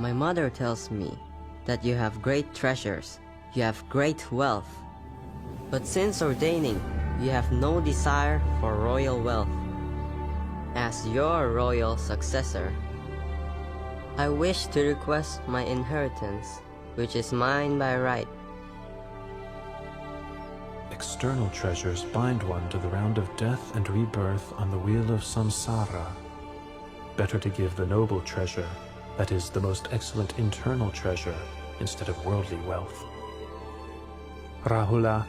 My mother tells me that you have great treasures, you have great wealth. But since ordaining, you have no desire for royal wealth. As your royal successor, I wish to request my inheritance, which is mine by right. External treasures bind one to the round of death and rebirth on the wheel of samsara. Better to give the noble treasure, that is, the most excellent internal treasure, instead of worldly wealth. Rahula,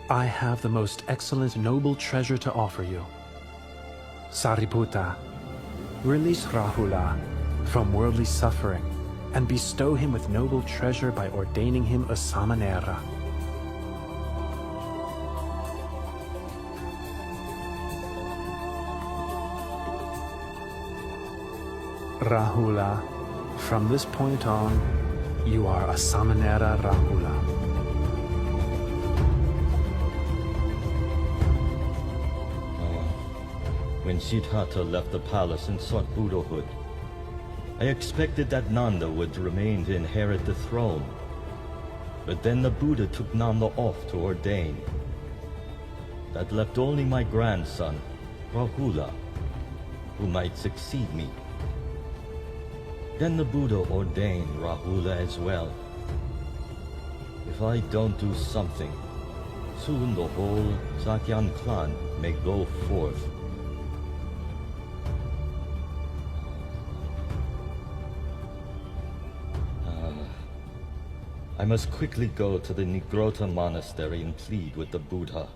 I have the most excellent noble treasure to offer you. Sariputta, release Rahula from worldly suffering and bestow him with noble treasure by ordaining him a samanera. Rahula, from this point on, you are a samanera Rahula. When Siddhartha left the palace and sought Buddhahood, I expected that Nanda would remain to inherit the throne. But then the Buddha took Nanda off to ordain. That left only my grandson, Rahula, who might succeed me. Then the Buddha ordained Rahula as well. If I don't do something, soon the whole Sakyan clan may go forth. I must quickly go to the Nigrota monastery and plead with the Buddha.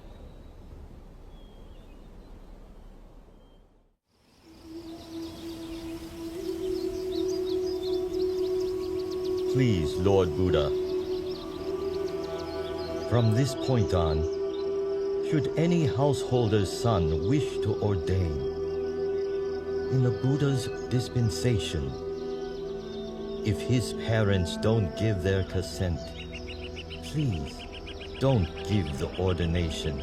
Please, Lord Buddha, from this point on, should any householder's son wish to ordain, in the Buddha's dispensation, if his parents don't give their consent, please don't give the ordination.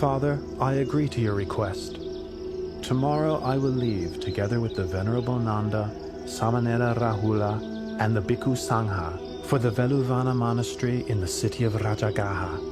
Father, I agree to your request. Tomorrow I will leave, together with the Venerable Nanda, Samanera Rahula, and the Bhikkhu Sangha, for the Veluvana monastery in the city of Rajagaha.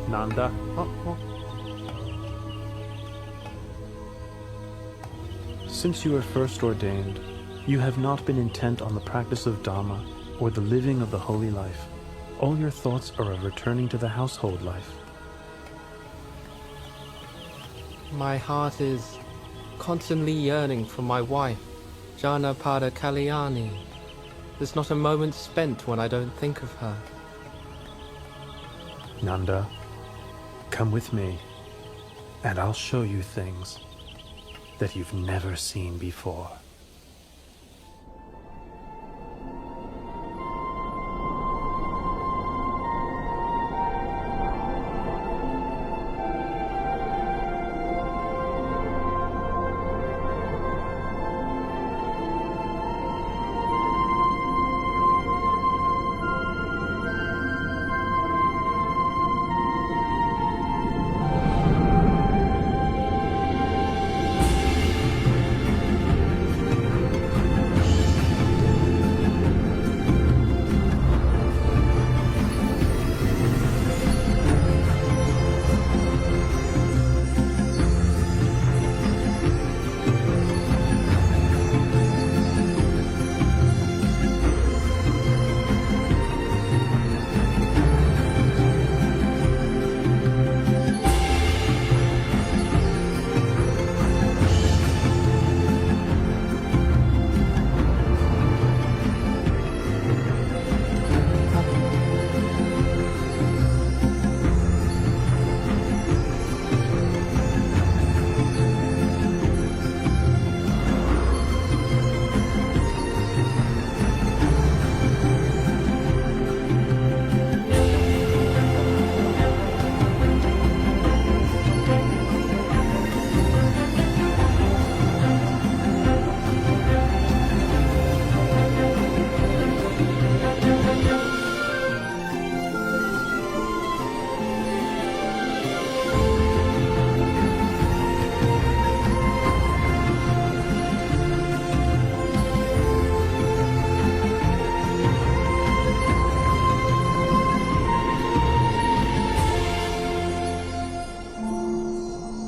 Nanda. Since you were first ordained, you have not been intent on the practice of Dhamma or the living of the holy life. All your thoughts are of returning to the household life. My heart is constantly yearning for my wife, Janapada Galyani. There's not a moment spent when I don't think of her. Nanda, come with me, and I'll show you things that you've never seen before.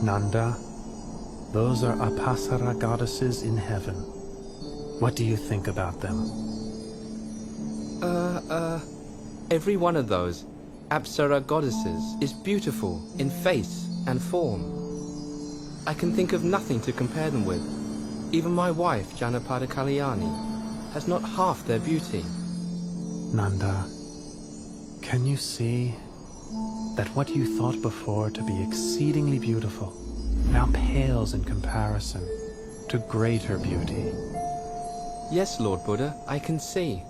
Nanda, those are Apasara goddesses in heaven. What do you think about them? Every one of those Apsara goddesses is beautiful in face and form. I can think of nothing to compare them with. Even my wife, Janapada Kalyani, has not half their beauty. Nanda, can you see that what you thought before to be exceedingly beautiful now pales in comparison to greater beauty? Yes, Lord Buddha, I can see.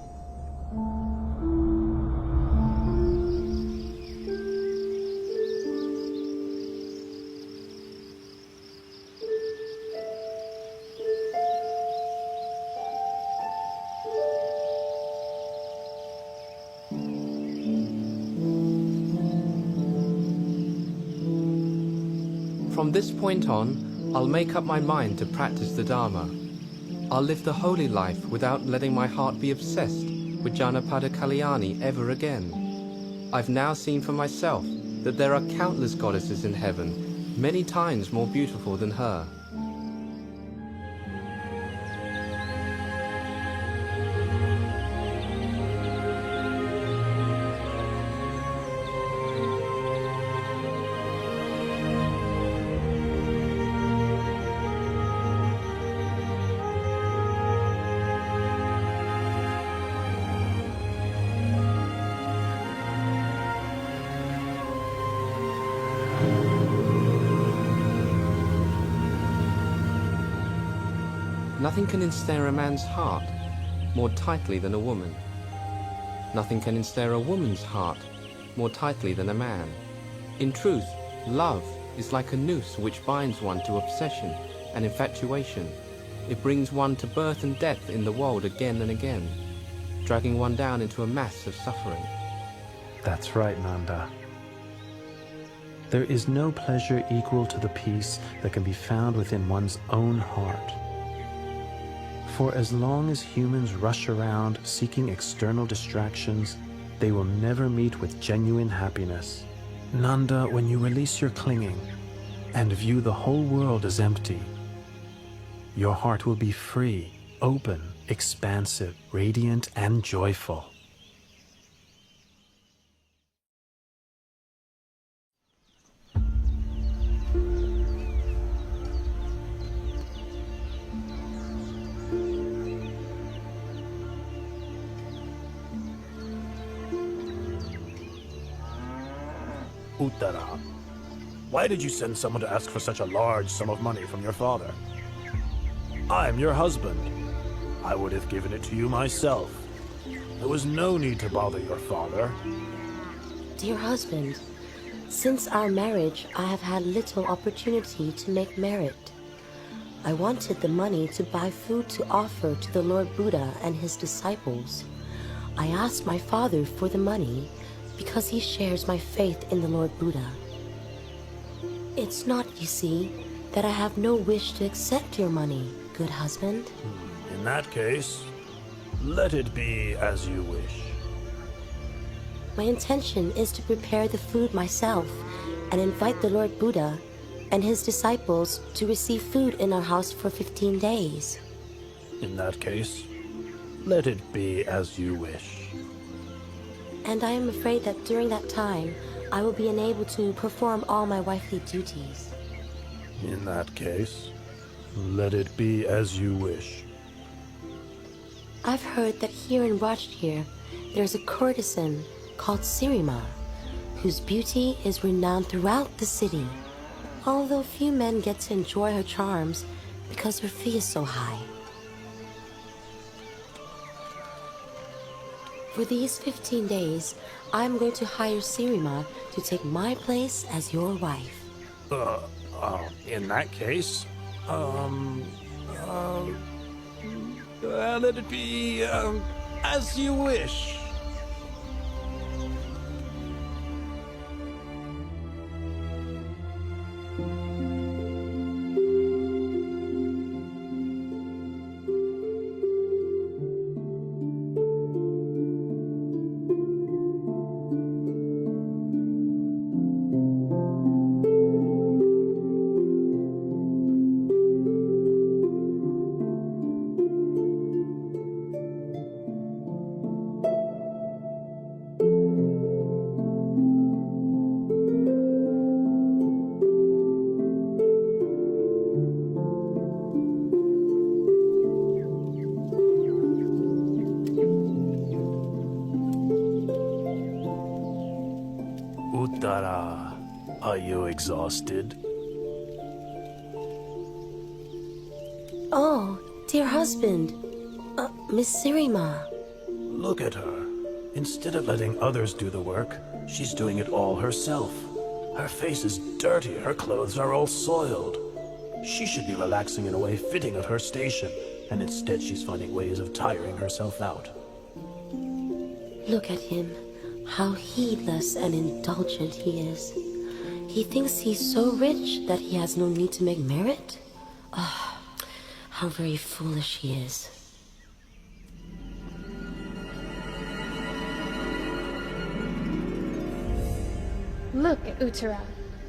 From this point on, I'll make up my mind to practice the Dhamma. I'll live the holy life without letting my heart be obsessed with Janapada Kalyani ever again. I've now seen for myself that there are countless goddesses in heaven, many times more beautiful than her. Nothing can ensnare a man's heart more tightly than a woman. Nothing can ensnare a woman's heart more tightly than a man. In truth, love is like a noose which binds one to obsession and infatuation. It brings one to birth and death in the world again and again, dragging one down into a mass of suffering. That's right, Nanda. There is no pleasure equal to the peace that can be found within one's own heart. For as long as humans rush around seeking external distractions, they will never meet with genuine happiness. Nanda, when you release your clinging and view the whole world as empty, your heart will be free, open, expansive, radiant, and joyful. Uttara, why did you send someone to ask for such a large sum of money from your father? I am your husband. I would have given it to you myself. There was no need to bother your father. Dear husband, since our marriage, I have had little opportunity to make merit. I wanted the money to buy food to offer to the Lord Buddha and his disciples. I asked my father for the money because he shares my faith in the Lord Buddha. It's not, you see, that I have no wish to accept your money, good husband. In that case, let it be as you wish. My intention is to prepare the food myself and invite the Lord Buddha and his disciples to receive food in our house for 15 days. In that case, let it be as you wish. And I am afraid that during that time, I will be unable to perform all my wifely duties. In that case, let it be as you wish. I've heard that here in Rajgir, there's a courtesan called Sirima, whose beauty is renowned throughout the city, although few men get to enjoy her charms because her fee is so high. For these 15 days, I'm going to hire Sirima to take my place as your wife. In that case, let it be, as you wish. Uttara, are you exhausted? Oh, dear husband. Miss Sirima. Look at her. Instead of letting others do the work, she's doing it all herself. Her face is dirty, her clothes are all soiled. She should be relaxing in a way fitting of her station, and instead she's finding ways of tiring herself out. Look at him. How heedless and indulgent he is. He thinks he's so rich that he has no need to make merit? Ah, how very foolish he is. Look at Uttara.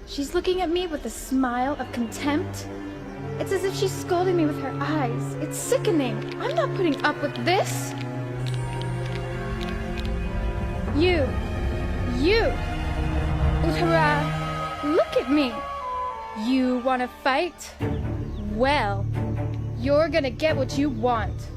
She's looking at me with a smile of contempt. It's as if she's scolding me with her eyes. It's sickening. I'm not putting up with this. You, Uttara, look at me. You want to fight? Well, you're gonna get what you want.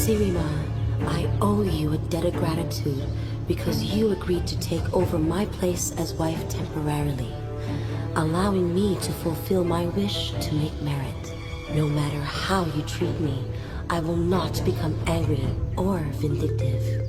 Sirima, I owe you a debt of gratitude because you agreed to take over my place as wife temporarily, allowing me to fulfill my wish to make merit. No matter how you treat me, I will not become angry or vindictive.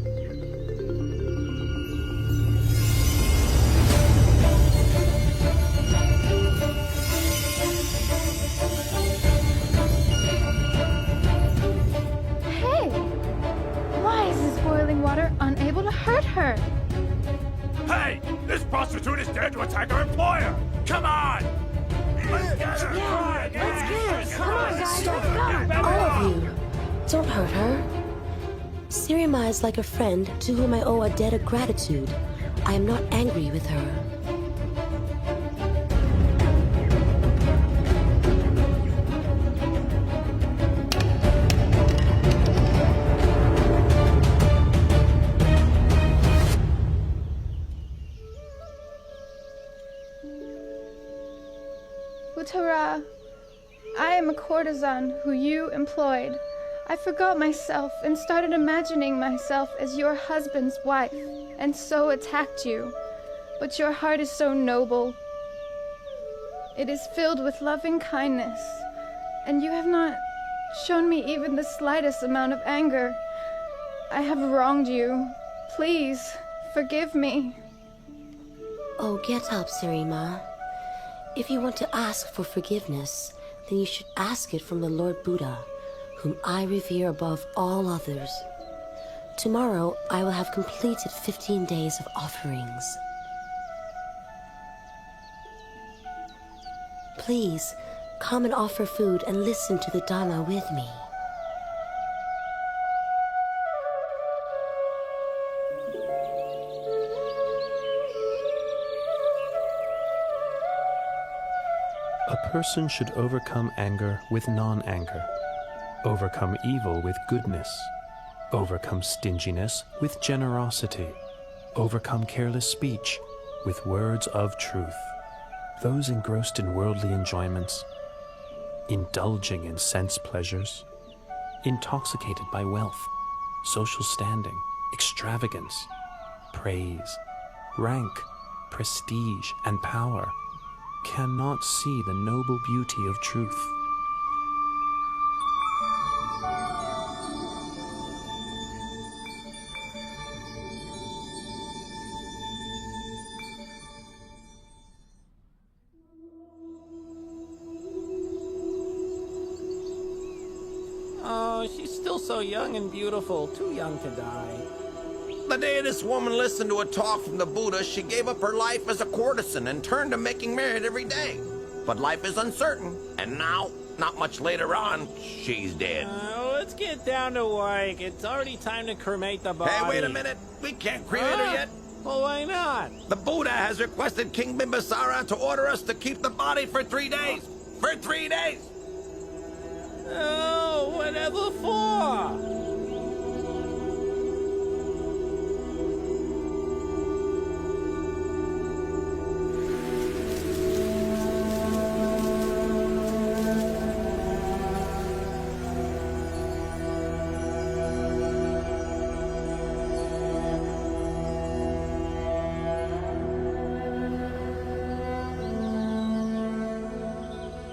Unable to hurt her. Hey! This prostitute is dared to attack our employer! Come on! Let's get her! Yeah, let's get her! Come on, guys, let's go! All of you, don't hurt her. Sirima is like a friend to whom I owe a debt of gratitude. I am not angry with her. Uttara, I am a courtesan who you employed. I forgot myself and started imagining myself as your husband's wife, and so attacked you. But your heart is so noble. It is filled with loving kindness, and you have not shown me even the slightest amount of anger. I have wronged you. Please, forgive me. Oh, get up, Sirima. If you want to ask for forgiveness, then you should ask it from the Lord Buddha, whom I revere above all others. Tomorrow, I will have completed 15 days of offerings. Please, come and offer food and listen to the Dhamma with me. A person should overcome anger with non-anger, overcome evil with goodness, overcome stinginess with generosity, overcome careless speech with words of truth. Those engrossed in worldly enjoyments, indulging in sense pleasures, intoxicated by wealth, social standing, extravagance, praise, rank, prestige, and power, cannot see the noble beauty of truth. Oh, she's still so young and beautiful, too young to die. The day this woman listened to a talk from the Buddha, she gave up her life as a courtesan and turned to making merit every day. But life is uncertain, and now, not much later on, she's dead. Let's get down to work. It's already time to cremate the body. Hey, wait a minute. We can't cremate her yet. Well, why not? The Buddha has requested King Bimbisara to order us to keep the body for 3 days. For 3 days! Oh, what level 4!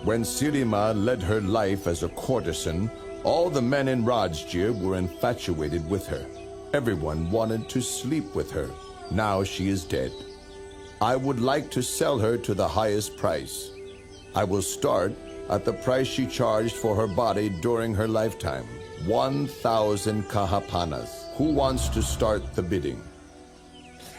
When Sirima led her life as a courtesan, all the men in Rajgir were infatuated with her. Everyone wanted to sleep with her. Now she is dead. I would like to sell her to the highest price. I will start at the price she charged for her body during her lifetime, 1,000 kahapanas. Who wants to start the bidding?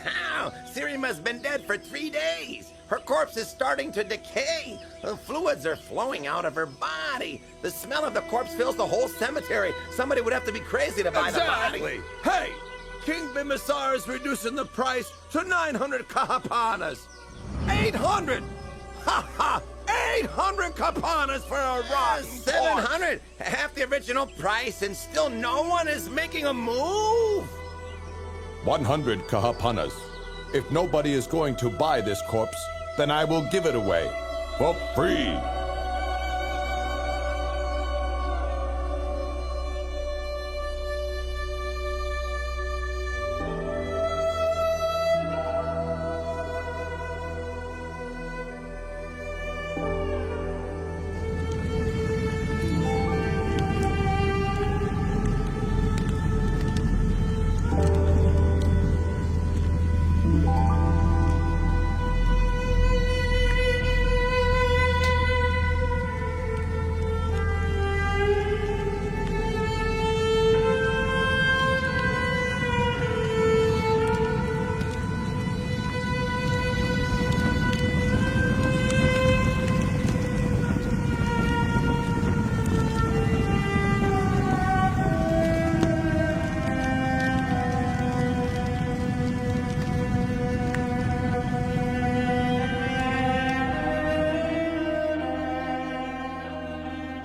Ow! Sirima's been dead for 3 days. Her corpse is starting to decay. The fluids are flowing out of her body. The smell of the corpse fills the whole cemetery. Somebody would have to be crazy to buy the body. Hey! King Bimbisara is reducing the price to 900 kahapanas. 800! Ha ha! 800 kahapanas for a rotten 700! Half the original price, and still no one is making a move? 100 kahapanas. If nobody is going to buy this corpse, then I will give it away for free.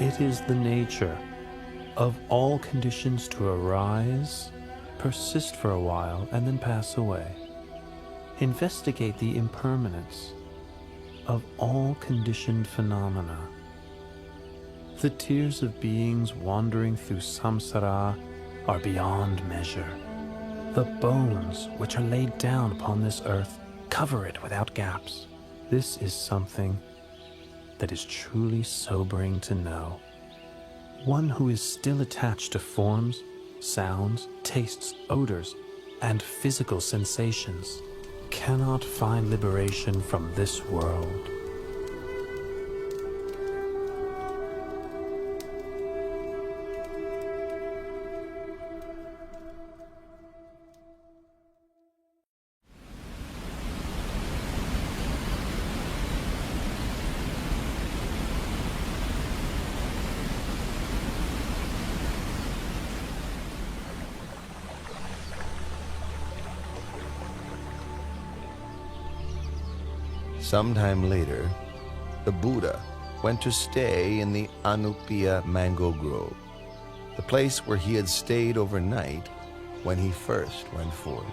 It is the nature of all conditions to arise, persist for a while, and then pass away. Investigate the impermanence of all conditioned phenomena. The tears of beings wandering through samsara are beyond measure. The bones which are laid down upon this earth cover it without gaps. This is something that is truly sobering to know. One who is still attached to forms, sounds, tastes, odors, and physical sensations cannot find liberation from this world. Sometime later, the Buddha went to stay in the Anupiya mango grove, the place where he had stayed overnight when he first went forth.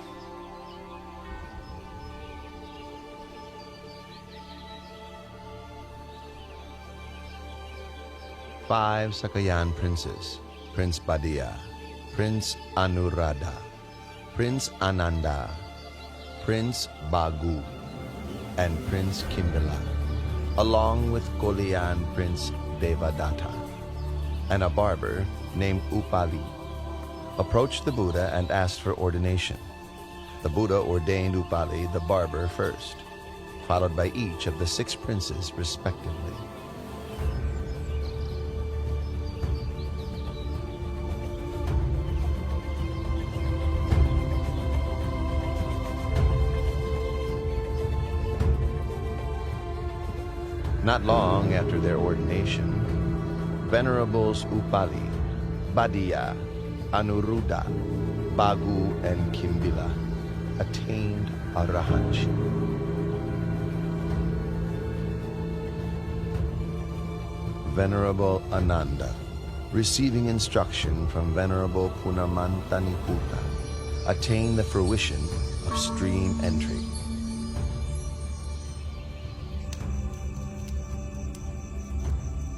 Five Sakayan princes, Prince Badiya, Prince Anuradha, Prince Ananda, Prince Bagu, and Prince Kimbila, along with Kolian Prince Devadatta, and a barber named Upali, approached the Buddha and asked for ordination. The Buddha ordained Upali the barber first, followed by each of the 6 princes respectively. Not long after their ordination, Venerables Upali, Badiya, Anuruddha, Bagu, and Kimbila attained arahantship. Venerable Ananda, receiving instruction from Venerable Punamantaniputta, attained the fruition of stream entry.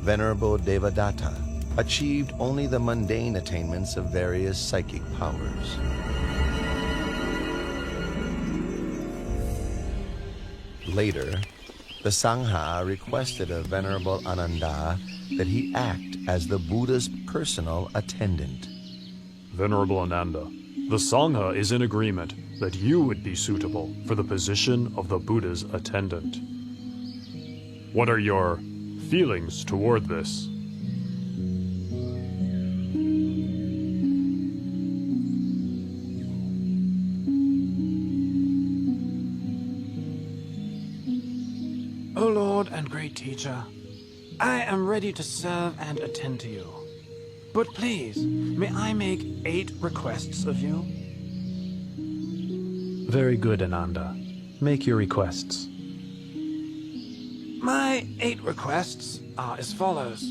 Venerable Devadatta achieved only the mundane attainments of various psychic powers. Later, the Sangha requested of Venerable Ananda that he act as the Buddha's personal attendant. Venerable Ananda, the Sangha is in agreement that you would be suitable for the position of the Buddha's attendant. What are your feelings toward this? O Lord and great teacher, I am ready to serve and attend to you. But please, may I make 8 requests of you? Very good, Ananda. Make your requests. My 8 requests are as follows.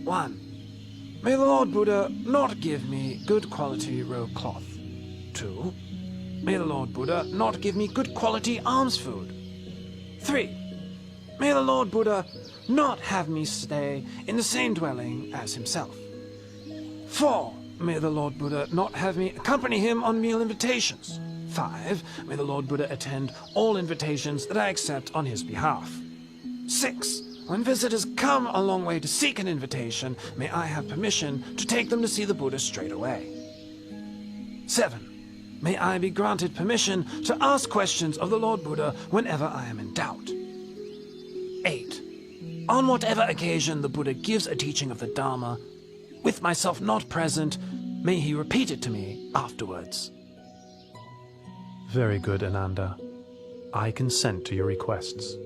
1. May the Lord Buddha not give me good quality robe cloth. 2. May the Lord Buddha not give me good quality alms food. 3. May the Lord Buddha not have me stay in the same dwelling as himself. 4. May the Lord Buddha not have me accompany him on meal invitations. 5. May the Lord Buddha attend all invitations that I accept on his behalf. 6. When visitors come a long way to seek an invitation, may I have permission to take them to see the Buddha straight away. 7. May I be granted permission to ask questions of the Lord Buddha whenever I am in doubt. 8. On whatever occasion the Buddha gives a teaching of the Dhamma, with myself not present, may he repeat it to me afterwards. Very good, Ananda. I consent to your requests.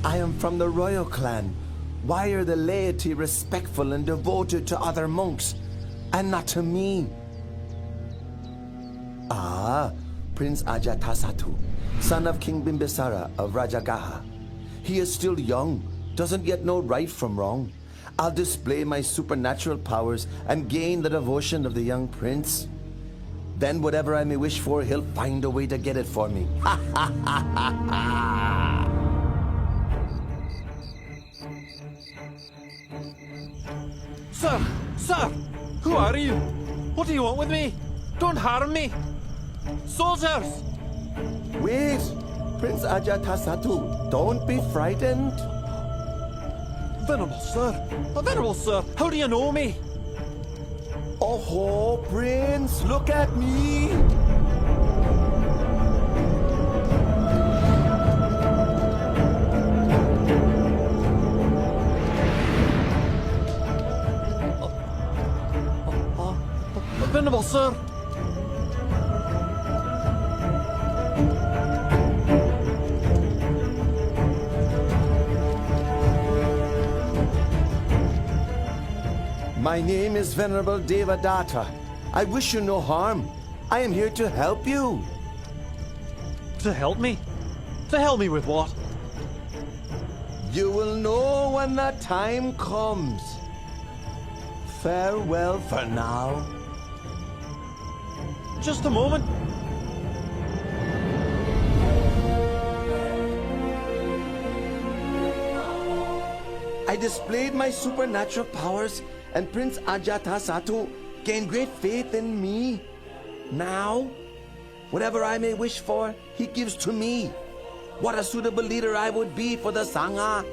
I am from the royal clan. Why are the laity respectful and devoted to other monks, and not to me? Ah, Prince Ajatasattu, son of King Bimbisara of Rajagaha. He is still young, doesn't yet know right from wrong. I'll display my supernatural powers and gain the devotion of the young prince. Then whatever I may wish for, he'll find a way to get it for me. Ha ha ha ha ha! Sir! Who are you? What do you want with me? Don't harm me! Soldiers! Wait! Prince Ajatasattu, don't be frightened. Venerable sir, how do you know me? Oh, Prince, look at me! Venerable sir! My name is Venerable Devadatta. I wish you no harm. I am here to help you. To help me? To help me with what? You will know when the time comes. Farewell for now. Just a moment. I displayed my supernatural powers, and Prince Ajatasattu gained great faith in me. Now, whatever I may wish for, he gives to me. What a suitable leader I would be for the Sangha.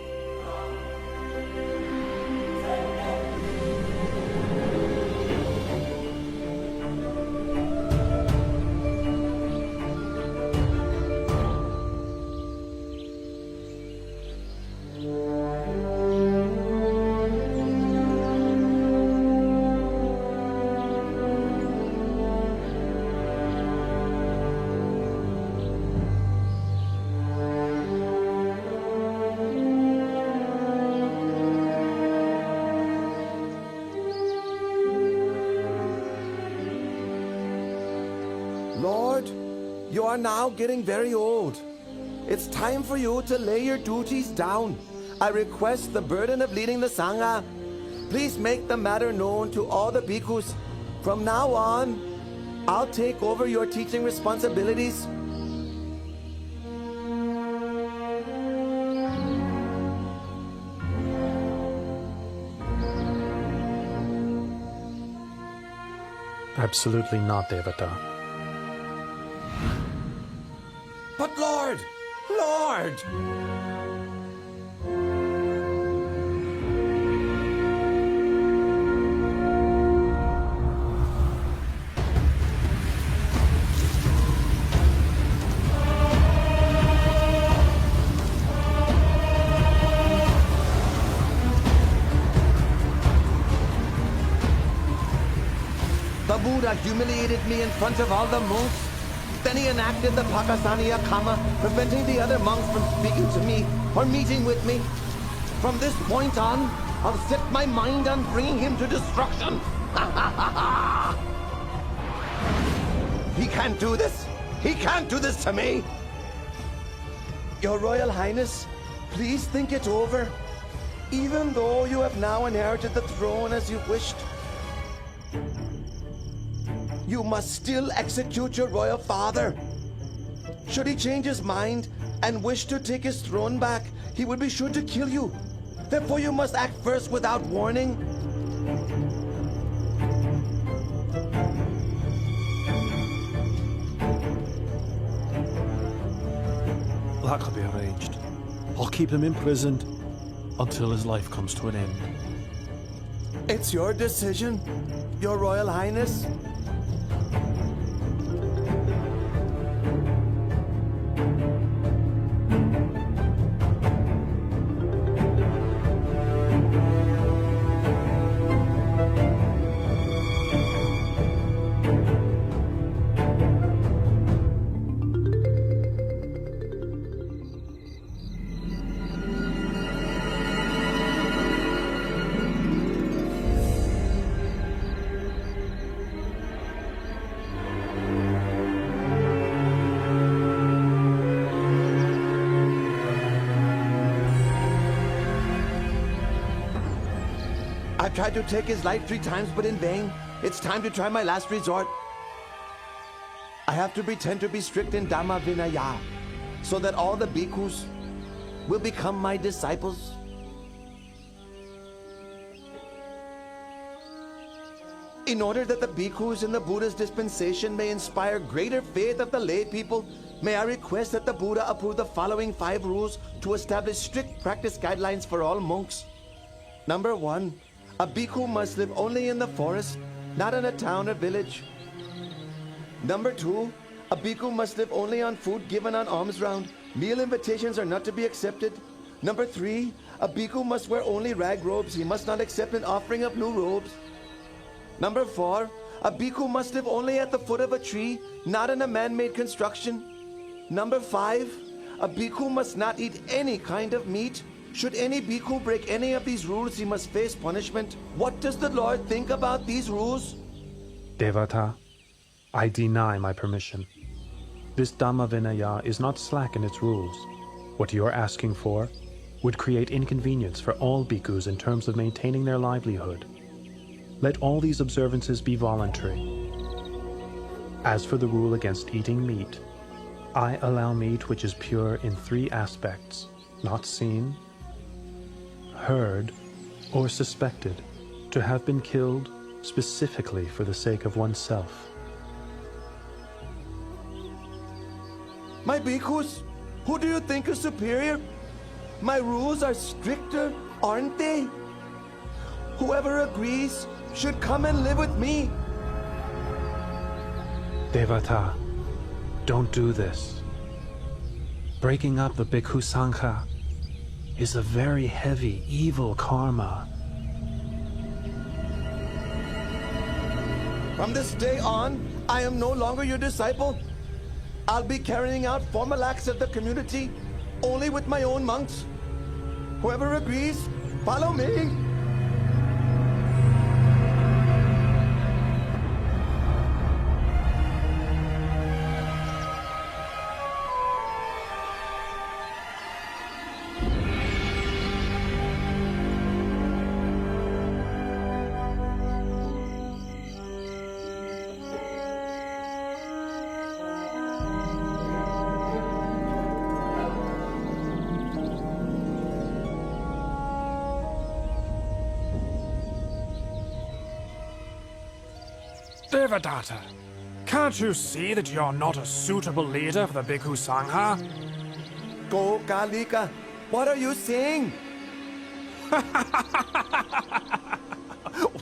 You are now getting very old. It's time for you to lay your duties down. I request the burden of leading the Sangha. Please make the matter known to all the bhikkhus. From now on, I'll take over your teaching responsibilities. Absolutely not, Devata. But Lord! Lord! The Buddha humiliated me in front of all the monks. Then he enacted the Pakasaniya Kama, preventing the other monks from speaking to me or meeting with me. From this point on, I'll set my mind on bringing him to destruction. He can't do this. He can't do this to me. Your Royal Highness, please think it over. Even though you have now inherited the throne as you wished, you must still execute your royal father. Should he change his mind and wish to take his throne back, he would be sure to kill you. Therefore, you must act first without warning. That could be arranged. I'll keep him imprisoned until his life comes to an end. It's your decision, Your Royal Highness. I've tried to take his life 3 times, but in vain. It's time to try my last resort. I have to pretend to be strict in Dhamma Vinaya, so that all the bhikkhus will become my disciples. In order that the bhikkhus in the Buddha's dispensation may inspire greater faith of the lay people, may I request that the Buddha approve the following 5 rules to establish strict practice guidelines for all monks. Number 1, a bhikkhu must live only in the forest, not in a town or village. Number 2, a bhikkhu must live only on food given on alms round. Meal invitations are not to be accepted. Number 3, a bhikkhu must wear only rag robes. He must not accept an offering of new robes. Number 4, a bhikkhu must live only at the foot of a tree, not in a man-made construction. Number 5, a bhikkhu must not eat any kind of meat. Should any bhikkhu break any of these rules, he must face punishment. What does the Lord think about these rules? Devata, I deny my permission. This Dhamma Vinaya is not slack in its rules. What you are asking for would create inconvenience for all bhikkhus in terms of maintaining their livelihood. Let all these observances be voluntary. As for the rule against eating meat, I allow meat which is pure in 3 aspects: not seen, heard, or suspected to have been killed specifically for the sake of oneself. My bhikkhus, who do you think is superior? My rules are stricter, aren't they? Whoever agrees should come and live with me. Devata, don't do this. Breaking up the Bhikkhu Sangha is a very heavy, evil karma. From this day on, I am no longer your disciple. I'll be carrying out formal acts of the community only with my own monks. Whoever agrees, follow me. Devadatta, can't you see that you're not a suitable leader for the Bhikkhu Sangha? Kalika, what are you saying?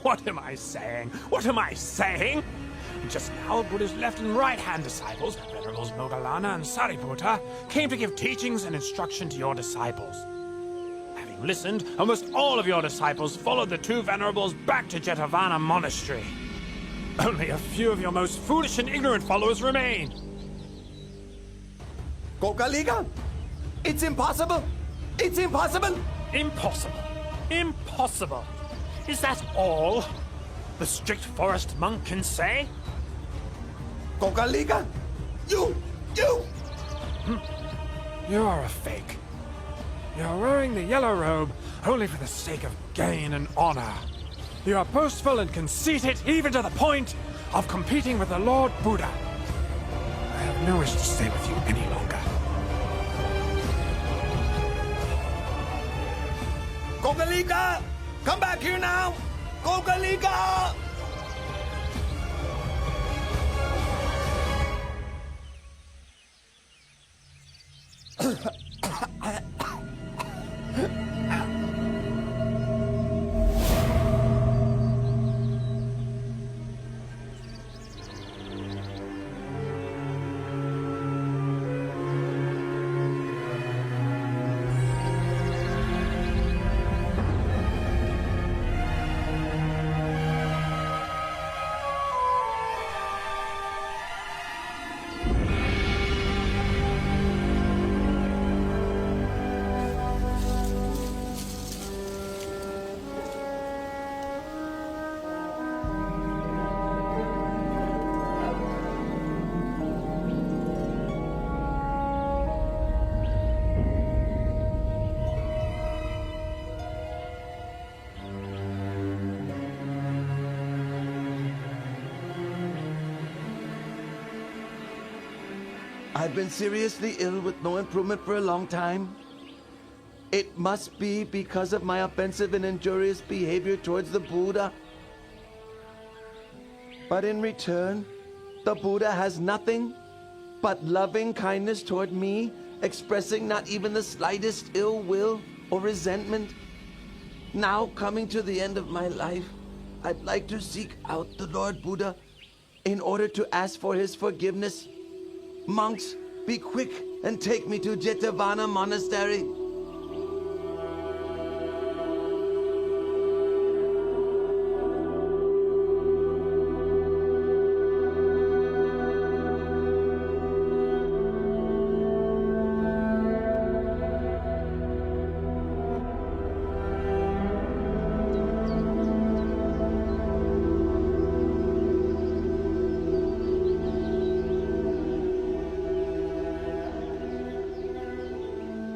What am I saying? What am I saying? Just now, Buddha's left and right-hand disciples, Venerables Moggallana and Sariputta, came to give teachings and instruction to your disciples. Having listened, almost all of your disciples followed the two Venerables back to Jetavana Monastery. Only a few of your most foolish and ignorant followers remain. Kalika, it's impossible! It's impossible! Impossible. Impossible. Is that all the strict forest monk can say? Kalika, you! You're a fake. You're wearing the yellow robe only for the sake of gain and honor. You are boastful and conceited even to the point of competing with the Lord Buddha. I have no wish to stay with you any longer. Kalika! Come back here now! Kalika! I've been seriously ill with no improvement for a long time. It must be because of my offensive and injurious behavior towards the Buddha. But in return, the Buddha has nothing but loving kindness toward me, expressing not even the slightest ill will or resentment. Now, coming to the end of my life, I'd like to seek out the Lord Buddha in order to ask for his forgiveness. Monks, be quick and take me to Jetavana Monastery.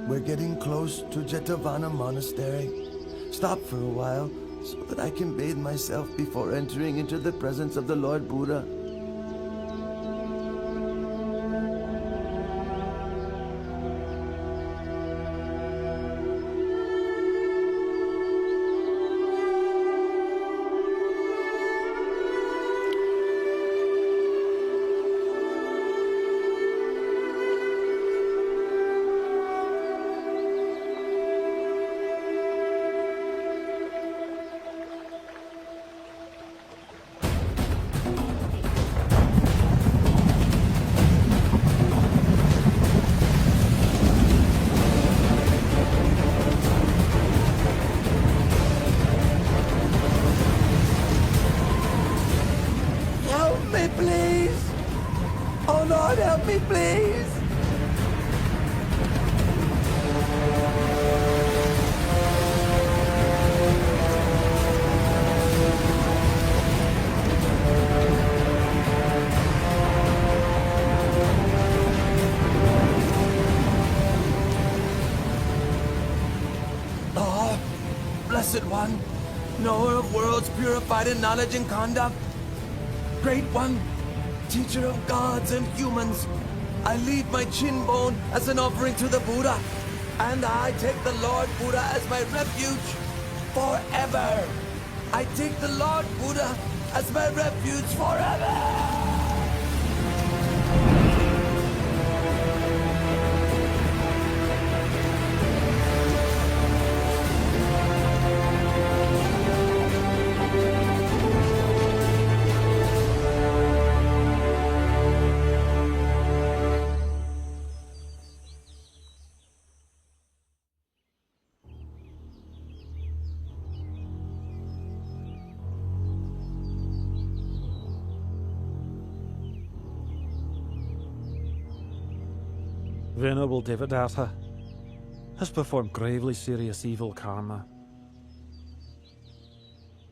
We're getting close to Jetavana Monastery. Stop for a while so that I can bathe myself before entering into the presence of the Lord Buddha. Blessed One, knower of worlds purified in knowledge and conduct, Great One, teacher of gods and humans, I leave my chin bone as an offering to the Buddha, and I take the Lord Buddha as my refuge forever. I take the Lord Buddha as my refuge forever! Venerable Devadatta has performed gravely serious evil karma.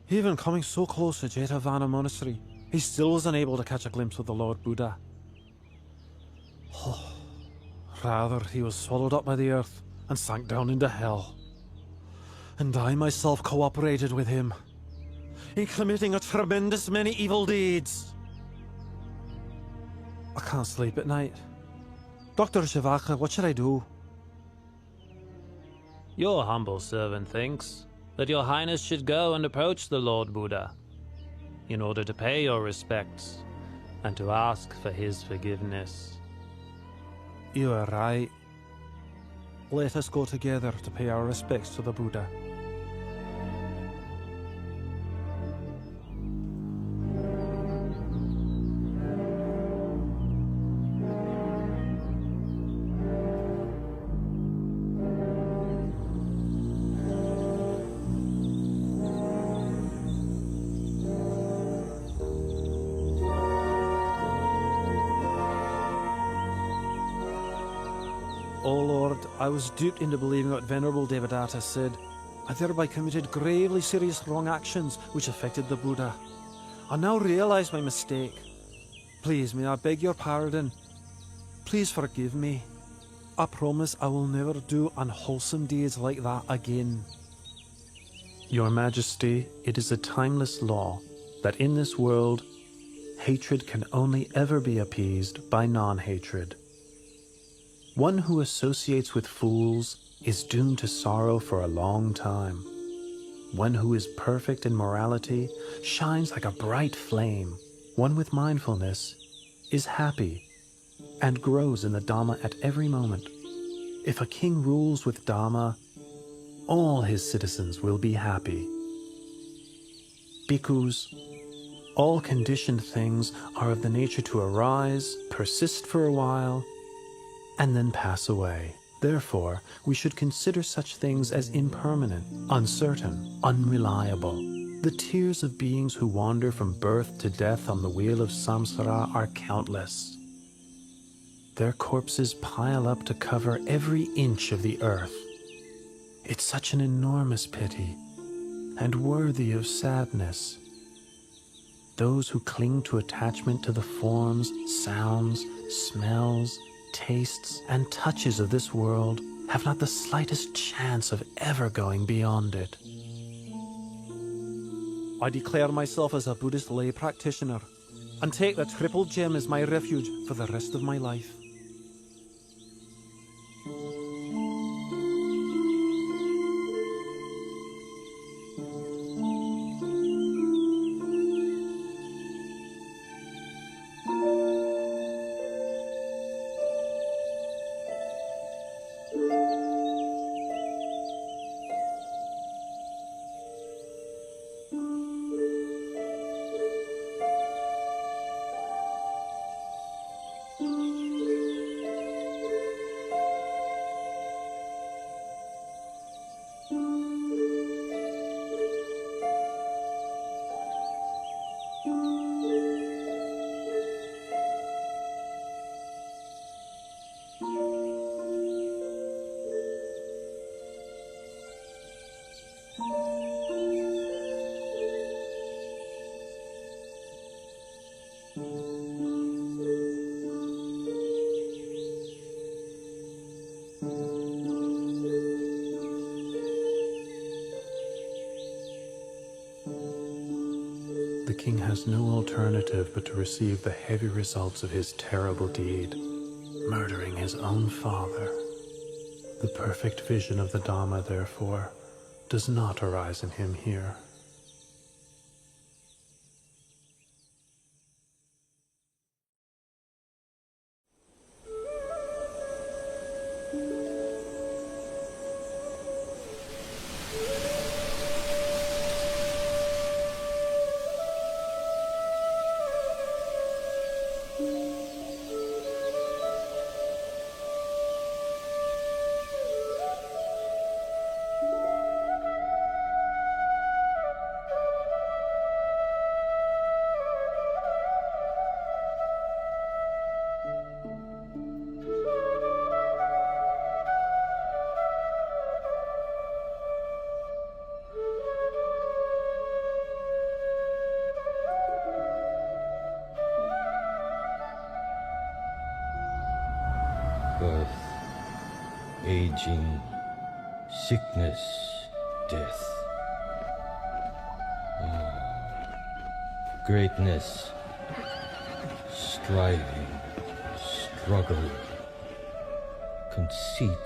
Even coming so close to Jetavana Monastery, he still was unable to catch a glimpse of the Lord Buddha. Rather, he was swallowed up by the earth and sank down into hell. And I myself cooperated with him in committing a tremendous many evil deeds. I can't sleep at night. Dr. Shivaka, what should I do? Your humble servant thinks that your highness should go and approach the Lord Buddha in order to pay your respects and to ask for his forgiveness. You are right. Let us go together to pay our respects to the Buddha. O Lord, I was duped into believing what Venerable Devadatta said. I thereby committed gravely serious wrong actions which affected the Buddha. I now realize my mistake. Please, may I beg your pardon? Please forgive me. I promise I will never do unwholesome deeds like that again. Your Majesty, it is a timeless law that in this world, hatred can only ever be appeased by non-hatred. One who associates with fools is doomed to sorrow for a long time. One who is perfect in morality shines like a bright flame. One with mindfulness is happy and grows in the Dhamma at every moment. If a king rules with Dhamma, all his citizens will be happy. Bhikkhus, all conditioned things are of the nature to arise, persist for a while, and then pass away. Therefore, we should consider such things as impermanent, uncertain, unreliable. The tears of beings who wander from birth to death on the wheel of samsara are countless. Their corpses pile up to cover every inch of the earth. It's such an enormous pity, and worthy of sadness. Those who cling to attachment to the forms, sounds, smells, tastes, and touches of this world have not the slightest chance of ever going beyond it. I declare myself as a Buddhist lay practitioner and take the Triple Gem as my refuge for the rest of my life. The king has no alternative but to receive the heavy results of his terrible deed, murdering his own father. The perfect vision of the Dhamma, therefore, does not arise in him here. aging, sickness, death. Greatness, striving, struggle, conceit,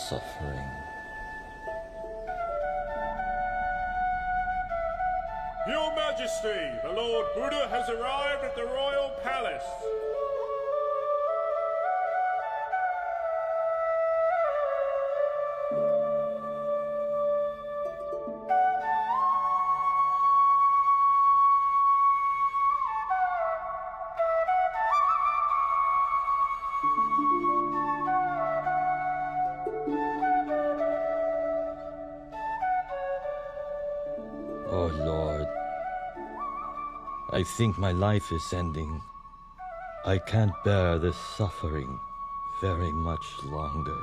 suffering. Your Majesty, the Lord Buddha has arrived at the royal palace. Oh Lord, I think my life is ending. I can't bear this suffering very much longer.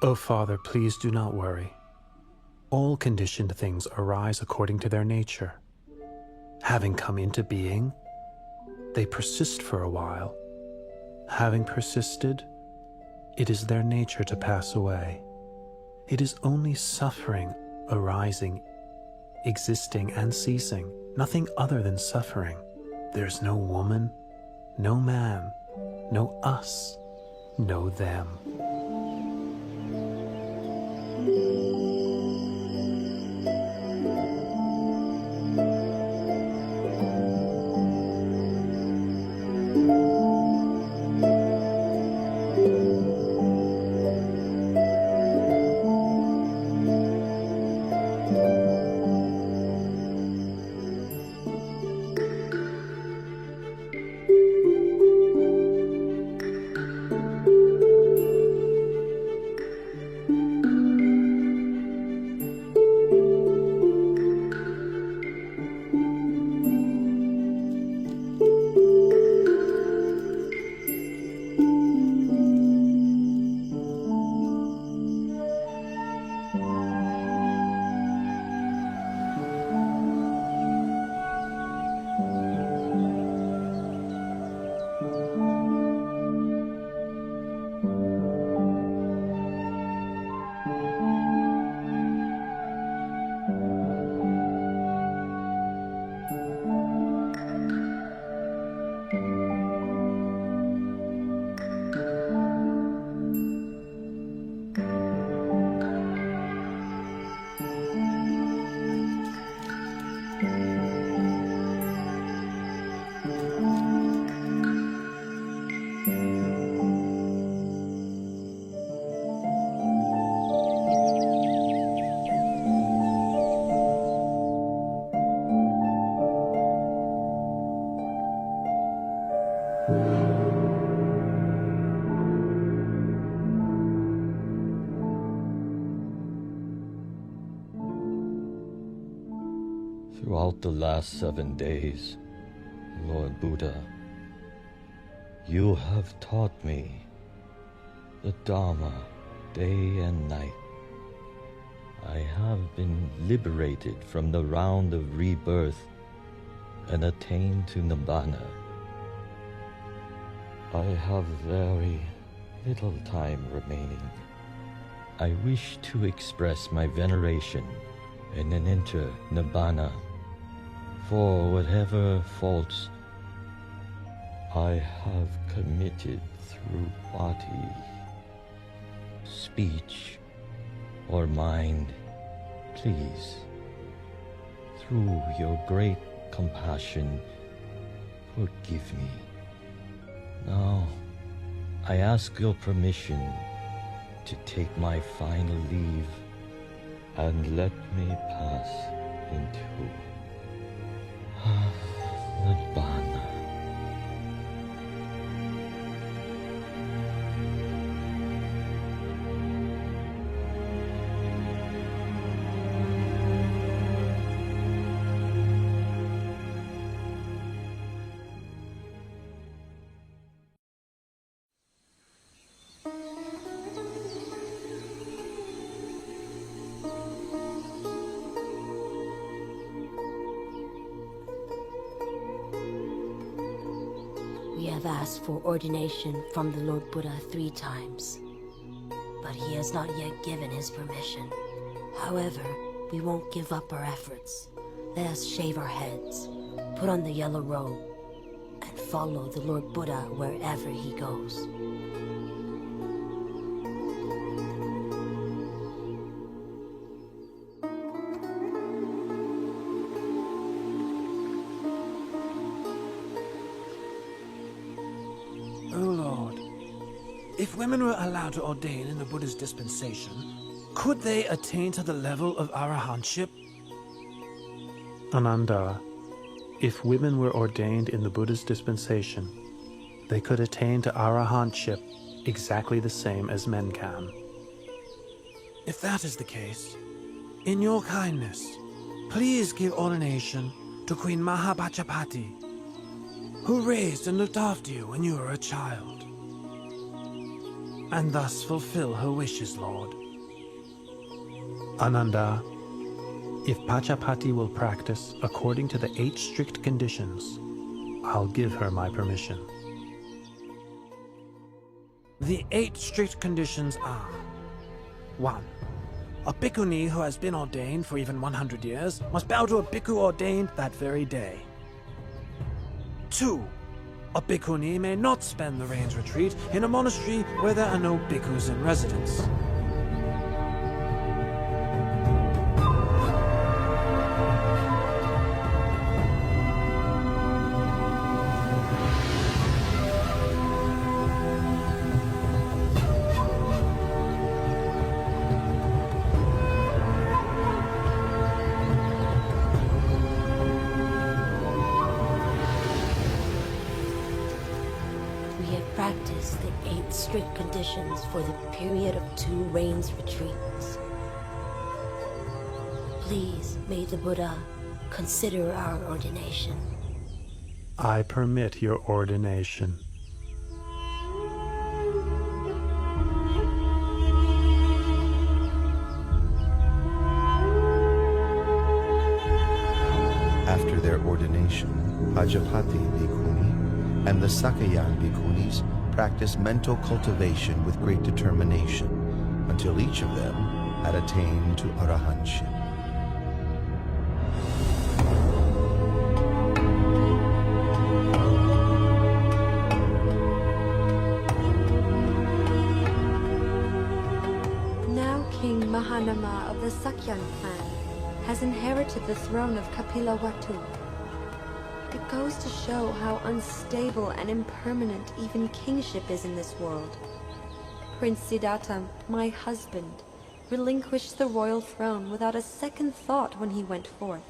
O Father, please do not worry. All conditioned things arise according to their nature. Having come into being, they persist for a while. Having persisted, it is their nature to pass away. It is only suffering arising, existing and ceasing, nothing other than suffering. There's no woman, no man, no us, no them. Throughout the last 7 days, Lord Buddha, you have taught me the Dhamma day and night. I have been liberated from the round of rebirth and attained to Nibbana. I have very little time remaining. I wish to express my veneration and then enter Nibbana for whatever faults I have committed through body, speech, or mind. Please, through your great compassion, forgive me. Now, I ask your permission to take my final leave and let me pass into Nibbana. We have asked for ordination from the Lord Buddha 3 times, but he has not yet given his permission. However, we won't give up our efforts. Let us shave our heads, put on the yellow robe, and follow the Lord Buddha wherever he goes. Oh Lord, if women were allowed to ordain in the Buddha's dispensation, could they attain to the level of arahantship? Ananda, if women were ordained in the Buddha's dispensation, they could attain to arahantship exactly the same as men can. If that is the case, in your kindness, please give ordination to Queen Mahapajapati, who raised and looked after you when you were a child, and thus fulfill her wishes, Lord. Ananda, if Pachapati will practice according to the 8 strict conditions, I'll give her my permission. The 8 strict conditions are: 1. A bhikkhuni who has been ordained for even 100 years must bow to a bhikkhu ordained that very day. 2. A bhikkhuni may not spend the rains retreat in a monastery where there are no bhikkhus in residence. Practice the 8 strict conditions for the period of 2 rains retreats. Please, may the Buddha consider our ordination. I permit your ordination. After their ordination, Pajapati Bhikkhuni and the Sakayan Bhikkhunis practiced mental cultivation with great determination until each of them had attained to arahantship. Now King Mahanama of the Sakyan clan has inherited the throne of Kapilavatthu. It goes to show how unstable and impermanent even kingship is in this world. Prince Siddhartha, my husband, relinquished the royal throne without a second thought when he went forth.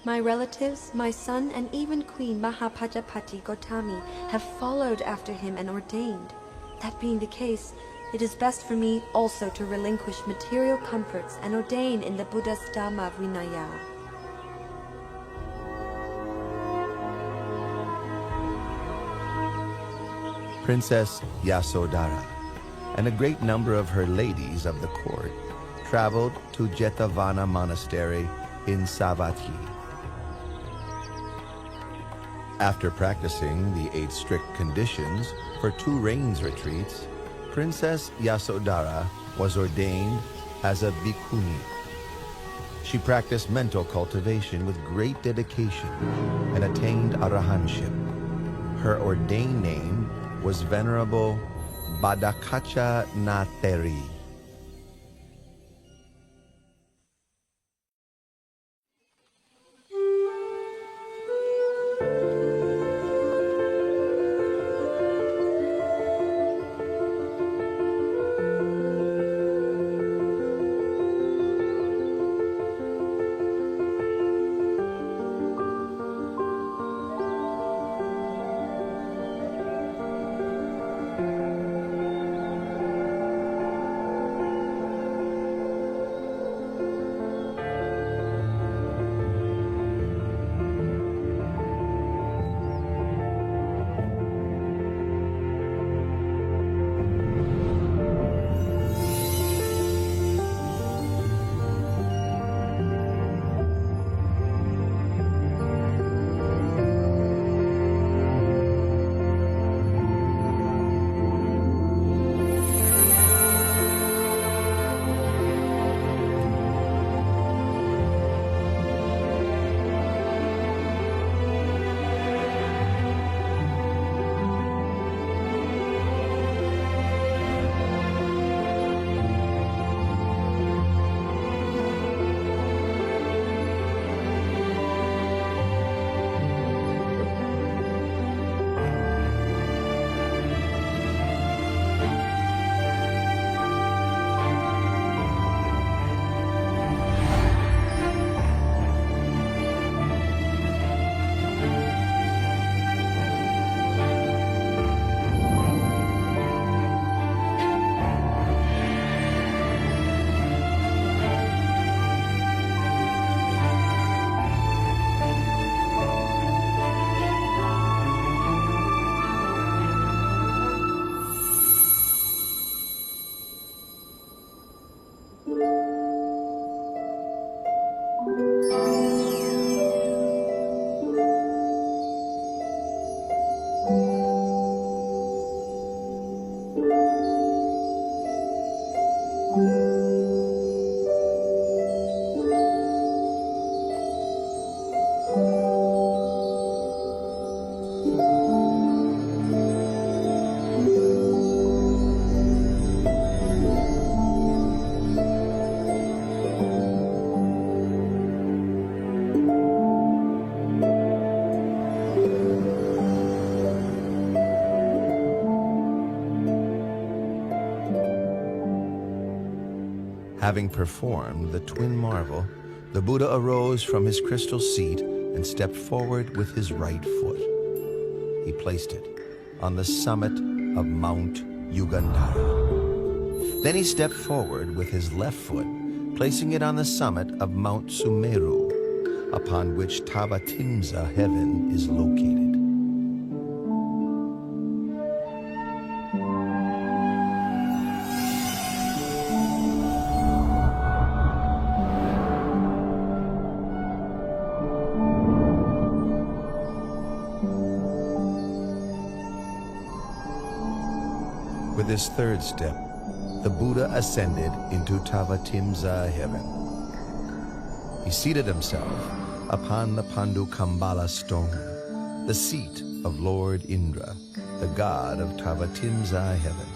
My relatives, my son, and even Queen Mahapajapati Gotami have followed after him and ordained. That being the case, it is best for me also to relinquish material comforts and ordain in the Buddha's Dhamma Vinaya. Princess Yasodhara and a great number of her ladies of the court traveled to Jetavana Monastery in Savatthi. After practicing the 8 strict conditions for 2 rains retreats, Princess Yasodhara was ordained as a bhikkhuni. She practiced mental cultivation with great dedication and attained arahantship. Her ordained name was Venerable Badakacha Natheri. Having performed the twin marvel, the Buddha arose from his crystal seat and stepped forward with his right foot. He placed it on the summit of Mount Yugandhara. Then he stepped forward with his left foot, placing it on the summit of Mount Sumeru, upon which Tavatimsa heaven is located. With his third step, the Buddha ascended into Tavatimsa heaven. He seated himself upon the Pandu Kambala stone, the seat of Lord Indra, the god of Tavatimsa heaven.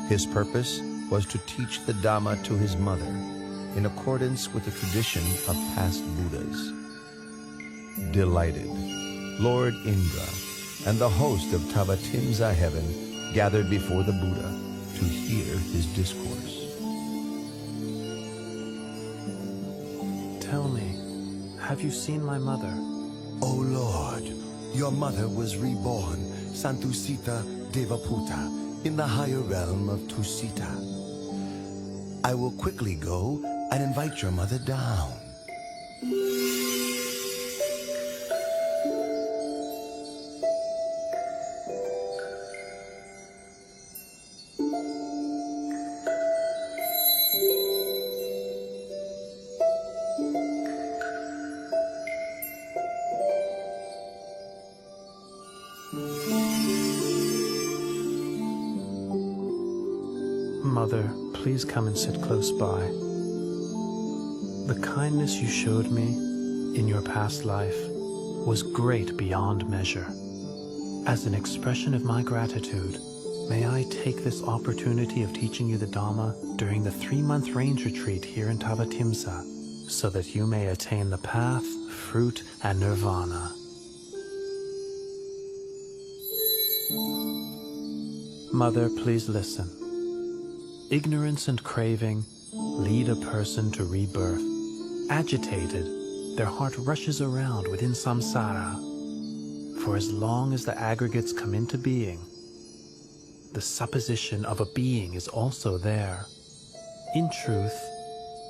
His purpose was to teach the Dhamma to his mother, in accordance with the tradition of past Buddhas. Delighted, Lord Indra and the host of Tavatimsa heaven gathered before the Buddha to hear his discourse. Tell me, have you seen my mother? O Lord, your mother was reborn, Santusita Devaputa, in the higher realm of Tusita. I will quickly go and invite your mother down. Mother, please come and sit close by. The kindness you showed me in your past life was great beyond measure. As an expression of my gratitude, may I take this opportunity of teaching you the Dhamma during the 3-month range retreat here in Tavatimsa, so that you may attain the path, fruit, and nirvana. Mother, please listen. Ignorance and craving lead a person to rebirth. Agitated, their heart rushes around within samsara. For as long as the aggregates come into being, the supposition of a being is also there. In truth,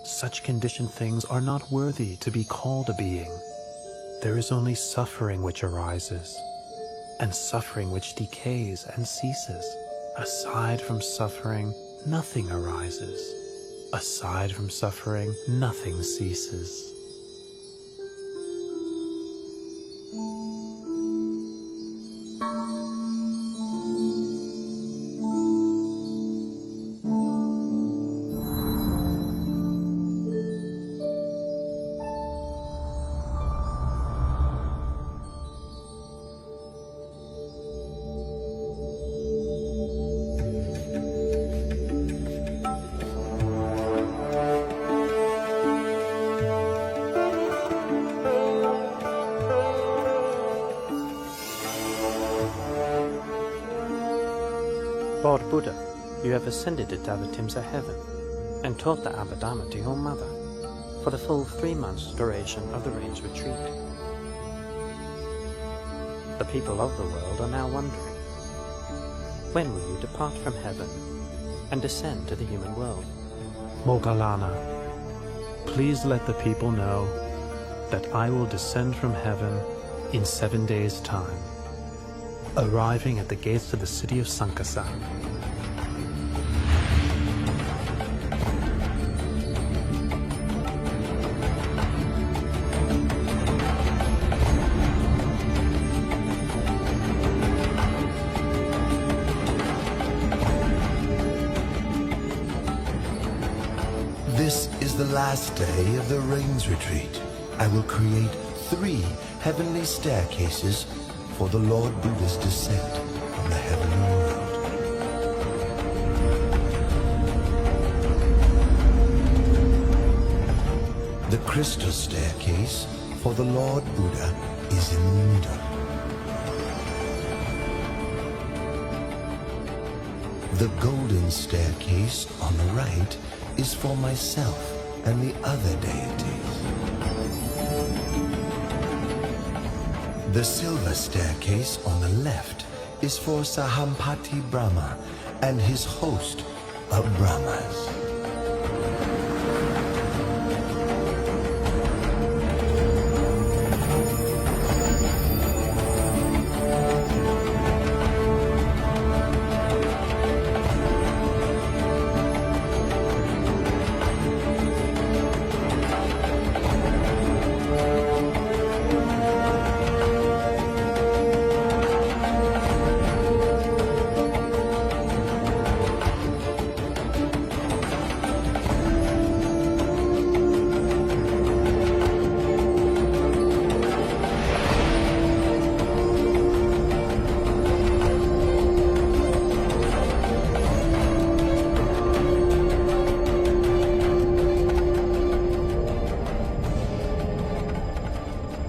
such conditioned things are not worthy to be called a being. There is only suffering which arises, and suffering which decays and ceases. Aside from suffering, nothing arises. Aside from suffering, nothing ceases. Lord Buddha, you have ascended to Tavatimsa heaven and taught the Abhidhamma to your mother for the full 3 months duration of the range retreat. The people of the world are now wondering, when will you depart from heaven and descend to the human world? Moggallana, please let the people know that I will descend from heaven in 7 days' time, arriving at the gates of the city of Sankasa. This is the last day of the rains retreat. I will create 3 heavenly staircases for the Lord Buddha's descent from the heavenly world. The crystal staircase for the Lord Buddha is in the middle. The golden staircase on the right is for myself and the other deities. The silver staircase on the left is for Sahampati Brahma and his host of Brahmas.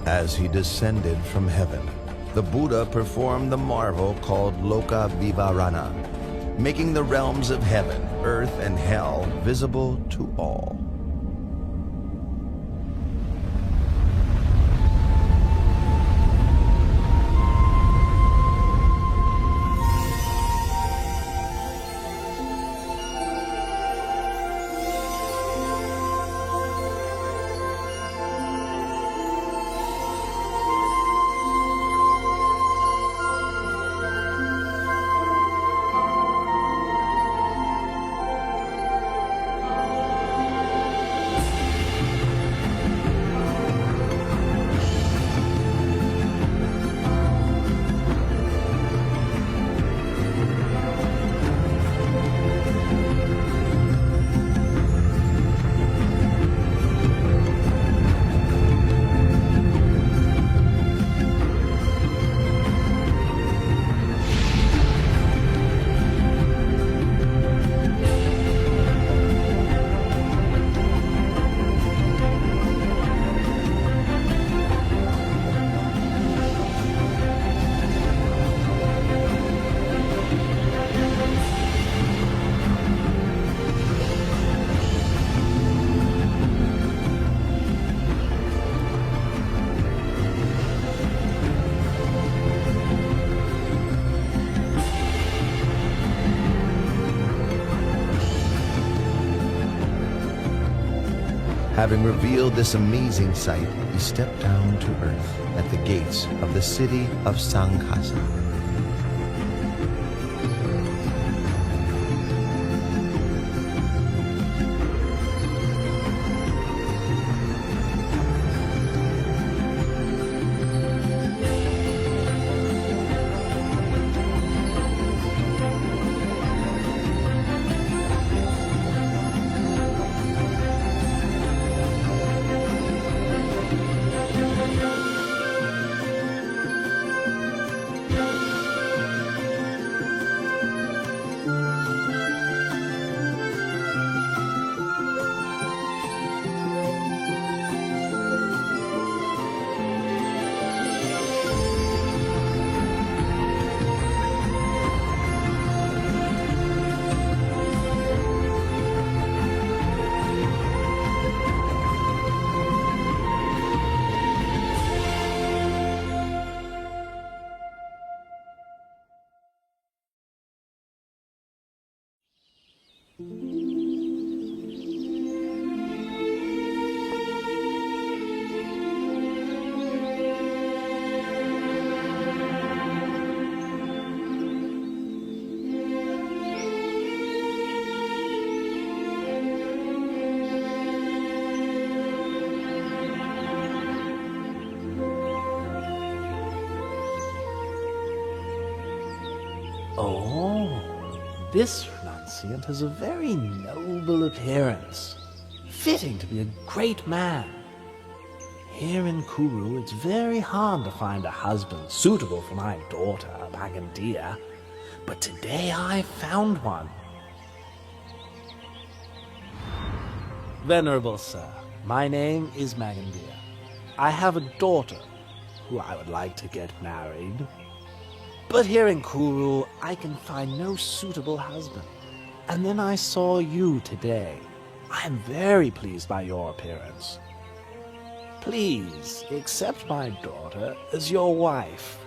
As he descended from heaven, the Buddha performed the marvel called Loka Vivarana, making the realms of heaven, earth, and hell visible to all. Having revealed this amazing sight, he stepped down to earth at the gates of the city of Sangha. Oh, this renunciant has a very noble appearance, fitting to be a great man. Here in Kuru, it's very hard to find a husband suitable for my daughter, Magandia, but today I found one. Venerable sir, my name is Magandia. I have a daughter who I would like to get married. But here in Kuru, I can find no suitable husband. And then I saw you today. I am very pleased by your appearance. Please accept my daughter as your wife.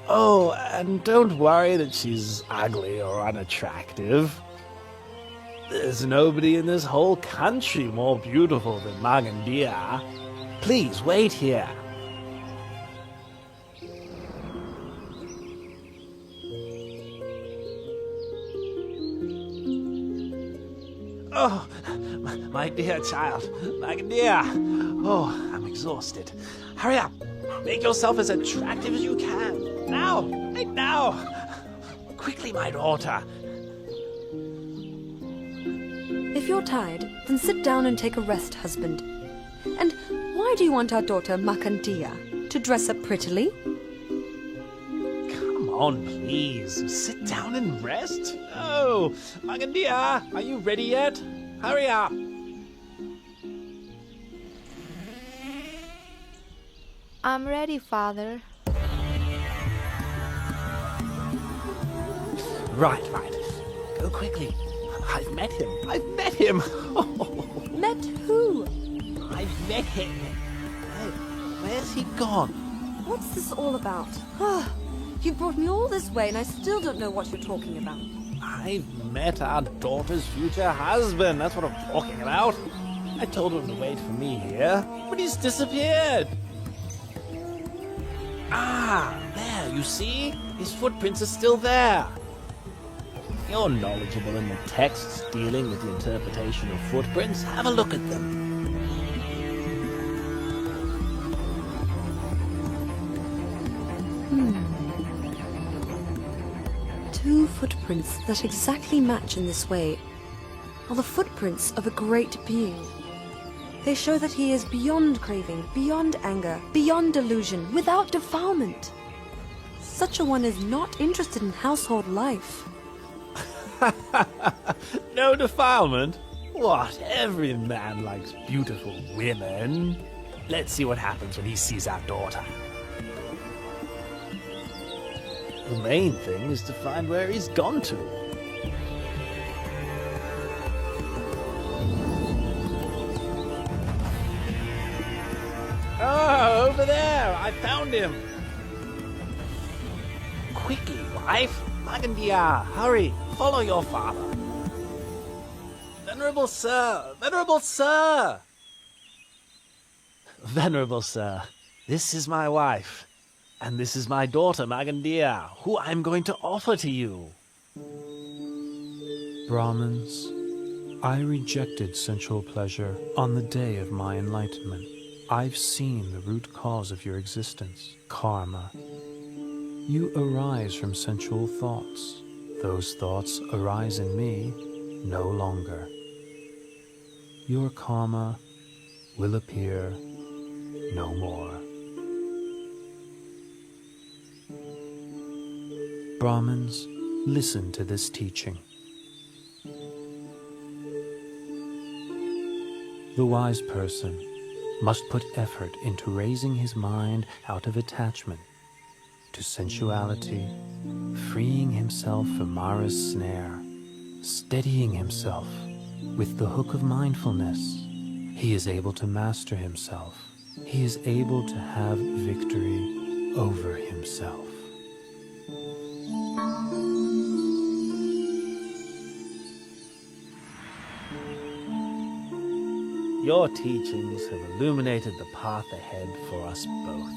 Oh, and don't worry that she's ugly or unattractive. There's nobody in this whole country more beautiful than Magandia. Please wait here. Oh, my dear child, Magandia. Oh, I'm exhausted. Hurry up. Make yourself as attractive as you can. Now, right now. Quickly, my daughter. If you're tired, then sit down and take a rest, husband. And why do you want our daughter Makandia to dress up prettily? Come on, please. Sit down and rest. Oh, Magandia, are you ready yet? Hurry up. I'm ready, Father. Right. Go quickly. I've met him. Met who? I've met him. Where's he gone? What's this all about? You brought me all this way and I still don't know what you're talking about. I've met our daughter's future husband. That's what I'm talking about. I told him to wait for me here, but he's disappeared. Ah, there, you see? His footprints are still there. You're knowledgeable in the texts dealing with the interpretation of footprints. Have a look at them. 2 footprints that exactly match in this way are the footprints of a great being. They show that he is beyond craving, beyond anger, beyond delusion, without defilement. Such a one is not interested in household life. No defilement? What? Every man likes beautiful women. Let's see what happens when he sees our daughter. The main thing is to find where he's gone to. Oh, over there! I found him! Quickly, wife! Magandia, hurry! Follow your father! Venerable sir! Venerable sir! Venerable sir, this is my wife. And this is my daughter, Magandia, who I'm going to offer to you. Brahmins, I rejected sensual pleasure on the day of my enlightenment. I've seen the root cause of your existence, karma. You arise from sensual thoughts. Those thoughts arise in me no longer. Your karma will appear no more. Brahmins, listen to this teaching. The wise person must put effort into raising his mind out of attachment to sensuality, freeing himself from Mara's snare, steadying himself with the hook of mindfulness. He is able to master himself. He is able to have victory over himself. Your teachings have illuminated the path ahead for us both.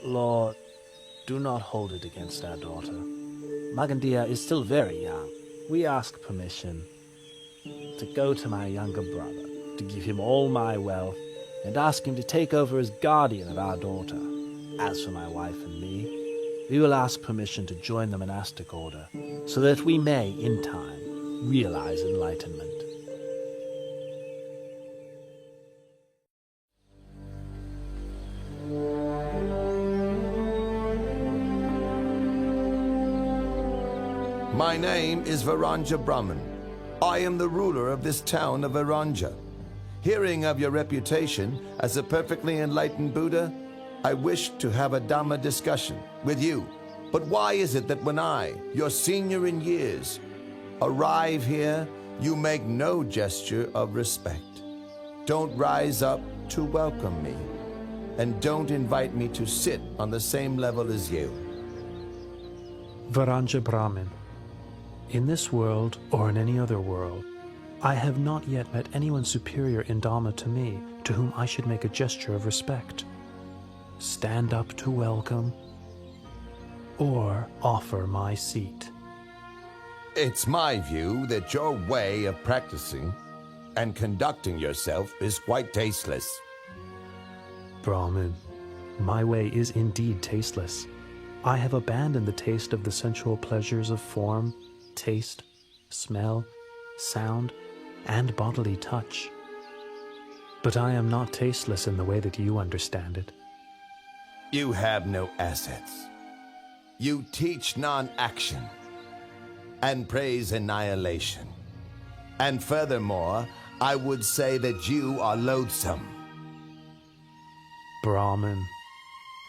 Lord, do not hold it against our daughter. Magandia is still very young. We ask permission to go to my younger brother to give him all my wealth and ask him to take over as guardian of our daughter. As for my wife and me, we will ask permission to join the monastic order so that we may, in time, realize enlightenment. My name is Varanja Brahman. I am the ruler of this town of Varanja. Hearing of your reputation as a perfectly enlightened Buddha, I wish to have a Dhamma discussion with you. But why is it that when I, your senior in years, arrive here, you make no gesture of respect? Don't rise up to welcome me, and don't invite me to sit on the same level as you. Varanja Brahmin. In this world, or in any other world, I have not yet met anyone superior in Dhamma to me, to whom I should make a gesture of respect. Stand up to welcome, or offer my seat. It's my view that your way of practicing and conducting yourself is quite tasteless. Brahmin, my way is indeed tasteless. I have abandoned the taste of the sensual pleasures of form, taste, smell, sound, and bodily touch. But I am not tasteless in the way that you understand it. You have no assets. You teach non-action and praise annihilation. And furthermore, I would say that you are loathsome. Brahmin,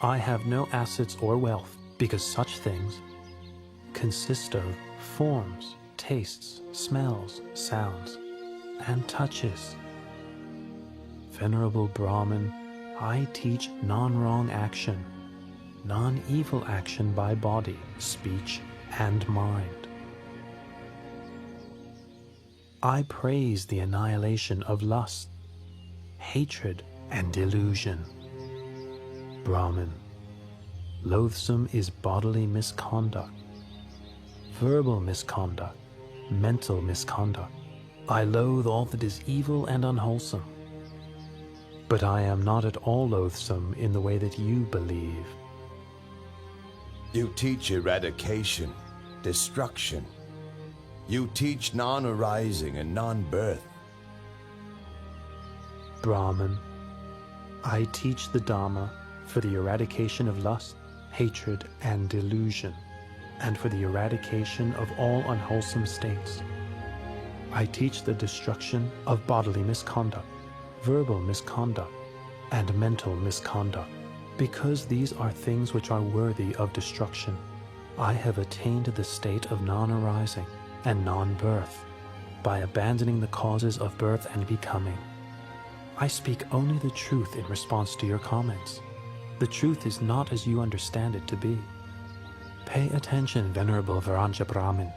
I have no assets or wealth, because such things consist of forms, tastes, smells, sounds, and touches. Venerable Brahmin, I teach non-wrong action, non-evil action by body, speech, and mind. I praise the annihilation of lust, hatred, and delusion. Brahmin, loathsome is bodily misconduct, verbal misconduct, mental misconduct. I loathe all that is evil and unwholesome. But I am not at all loathsome in the way that you believe. You teach eradication, destruction. You teach non-arising and non-birth. Brahmin, I teach the Dhamma for the eradication of lust, hatred, and delusion, and for the eradication of all unwholesome states. I teach the destruction of bodily misconduct, verbal misconduct, and mental misconduct, because these are things which are worthy of destruction. I have attained the state of non-arising and non-birth by abandoning the causes of birth and becoming. I speak only the truth in response to your comments. The truth is not as you understand it to be. Pay attention, Venerable Varanja Brahmin,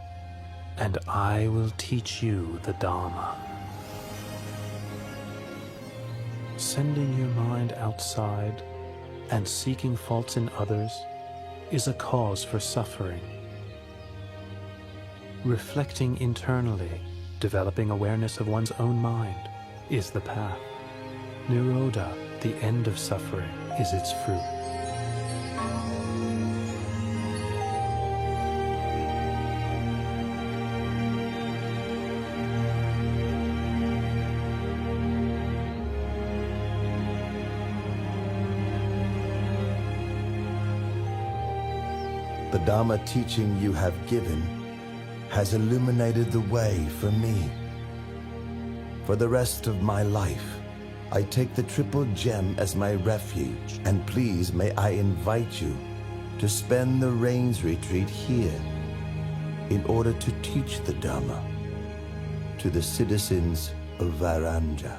and I will teach you the Dhamma. Sending your mind outside and seeking faults in others is a cause for suffering. Reflecting internally, developing awareness of one's own mind, is the path. Nirodha, the end of suffering, is its fruit. The Dhamma teaching you have given has illuminated the way for me. For the rest of my life, I take the Triple Gem as my refuge, and please may I invite you to spend the Rains Retreat here in order to teach the Dhamma to the citizens of Varanja.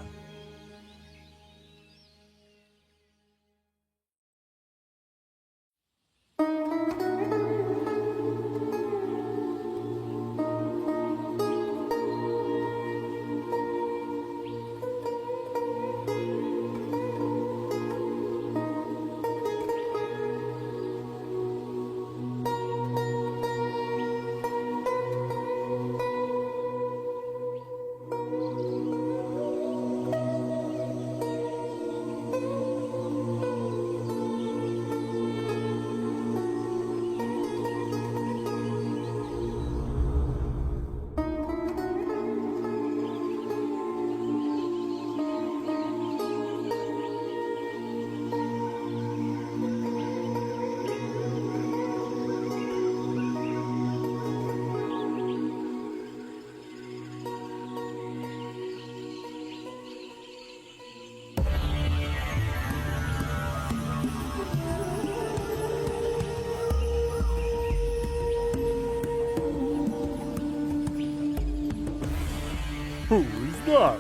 Who is that?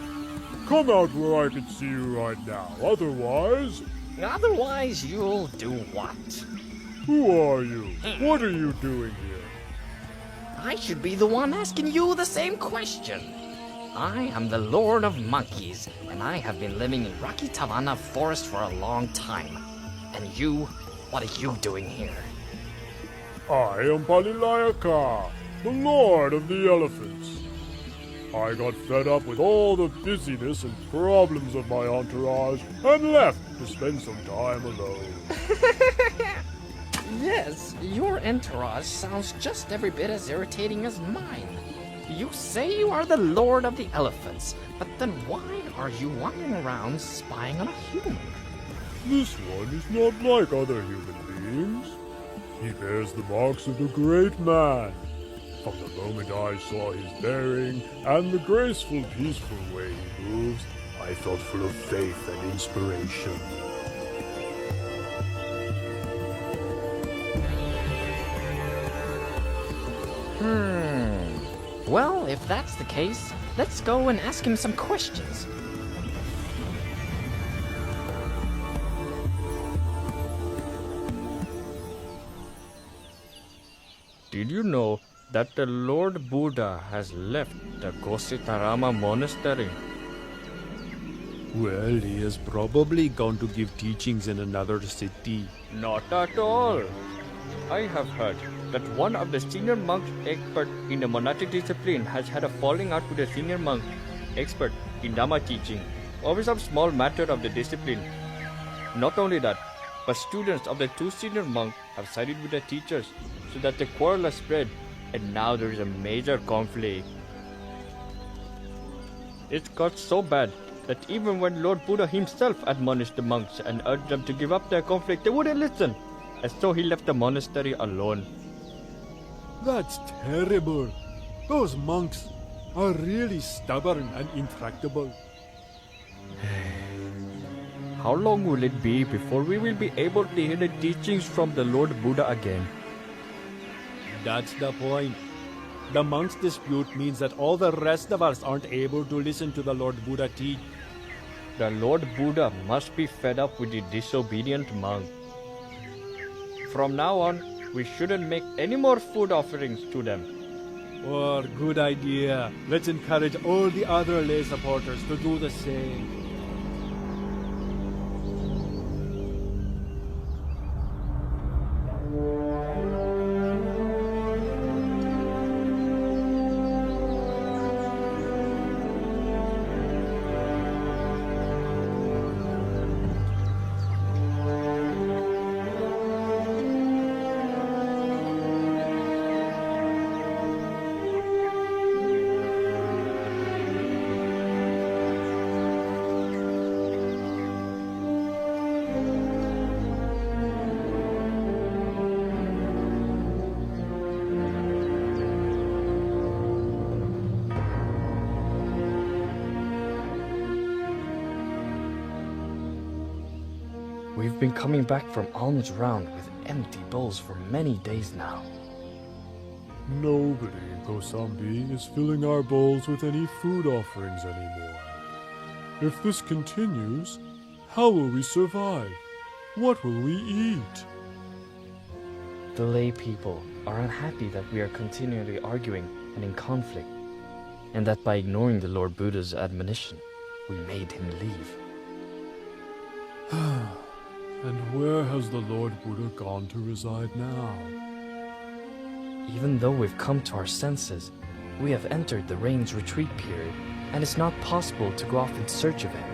Come out where I can see you right now. Otherwise, you'll do what? Who are you? What are you doing here? I should be the one asking you the same question. I am the Lord of Monkeys, and I have been living in Rocky Tavanna Forest for a long time. And you, what are you doing here? I am Palilayaka, the Lord of the Elephants. I got fed up with all the busyness and problems of my entourage and left to spend some time alone. Yes, your entourage sounds just every bit as irritating as mine. You say you are the Lord of the Elephants, but then why are you wandering around spying on a human? This one is not like other human beings. He bears the marks of the great man. From the moment I saw his bearing and the graceful, peaceful way he moves, I felt full of faith and inspiration. Well, if that's the case, let's go and ask him some questions. Did you know that the Lord Buddha has left the Kositarama monastery? Well, he has probably gone to give teachings in another city. Not at all. I have heard that one of the senior monks expert in the monastic discipline has had a falling out with a senior monk expert in Dhamma teaching over some small matter of the discipline. Not only that, but students of the two senior monks have sided with the teachers so that the quarrel has spread, and now there is a major conflict. It got so bad that even when Lord Buddha himself admonished the monks and urged them to give up their conflict, they wouldn't listen, and so he left the monastery alone. That's terrible. Those monks are really stubborn and intractable. How long will it be before we will be able to hear the teachings from the Lord Buddha again? That's the point. The monks' dispute means that all the rest of us aren't able to listen to the Lord Buddha teach. The Lord Buddha must be fed up with the disobedient monk. From now on, we shouldn't make any more food offerings to them. Oh, good idea. Let's encourage all the other lay supporters to do the same. We've been coming back from alms round with empty bowls for many days now. Nobody in Kosambi is filling our bowls with any food offerings anymore. If this continues, how will we survive? What will we eat? The lay people are unhappy that we are continually arguing and in conflict, and that by ignoring the Lord Buddha's admonition, we made him leave. And where has the Lord Buddha gone to reside now? Even though we've come to our senses, we have entered the rain's retreat period, and it's not possible to go off in search of him.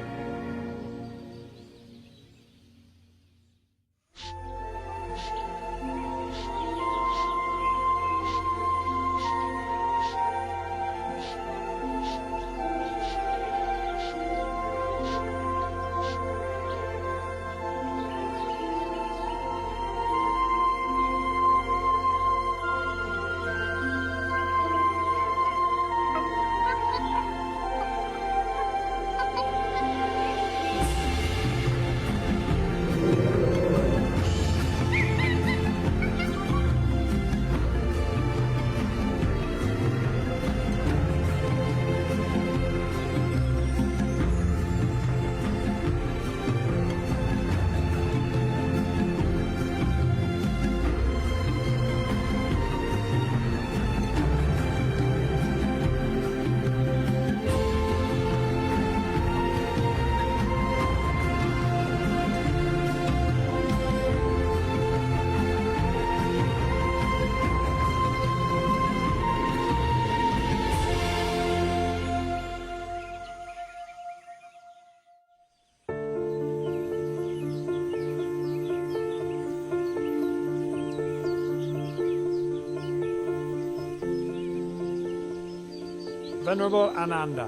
Venerable Ananda,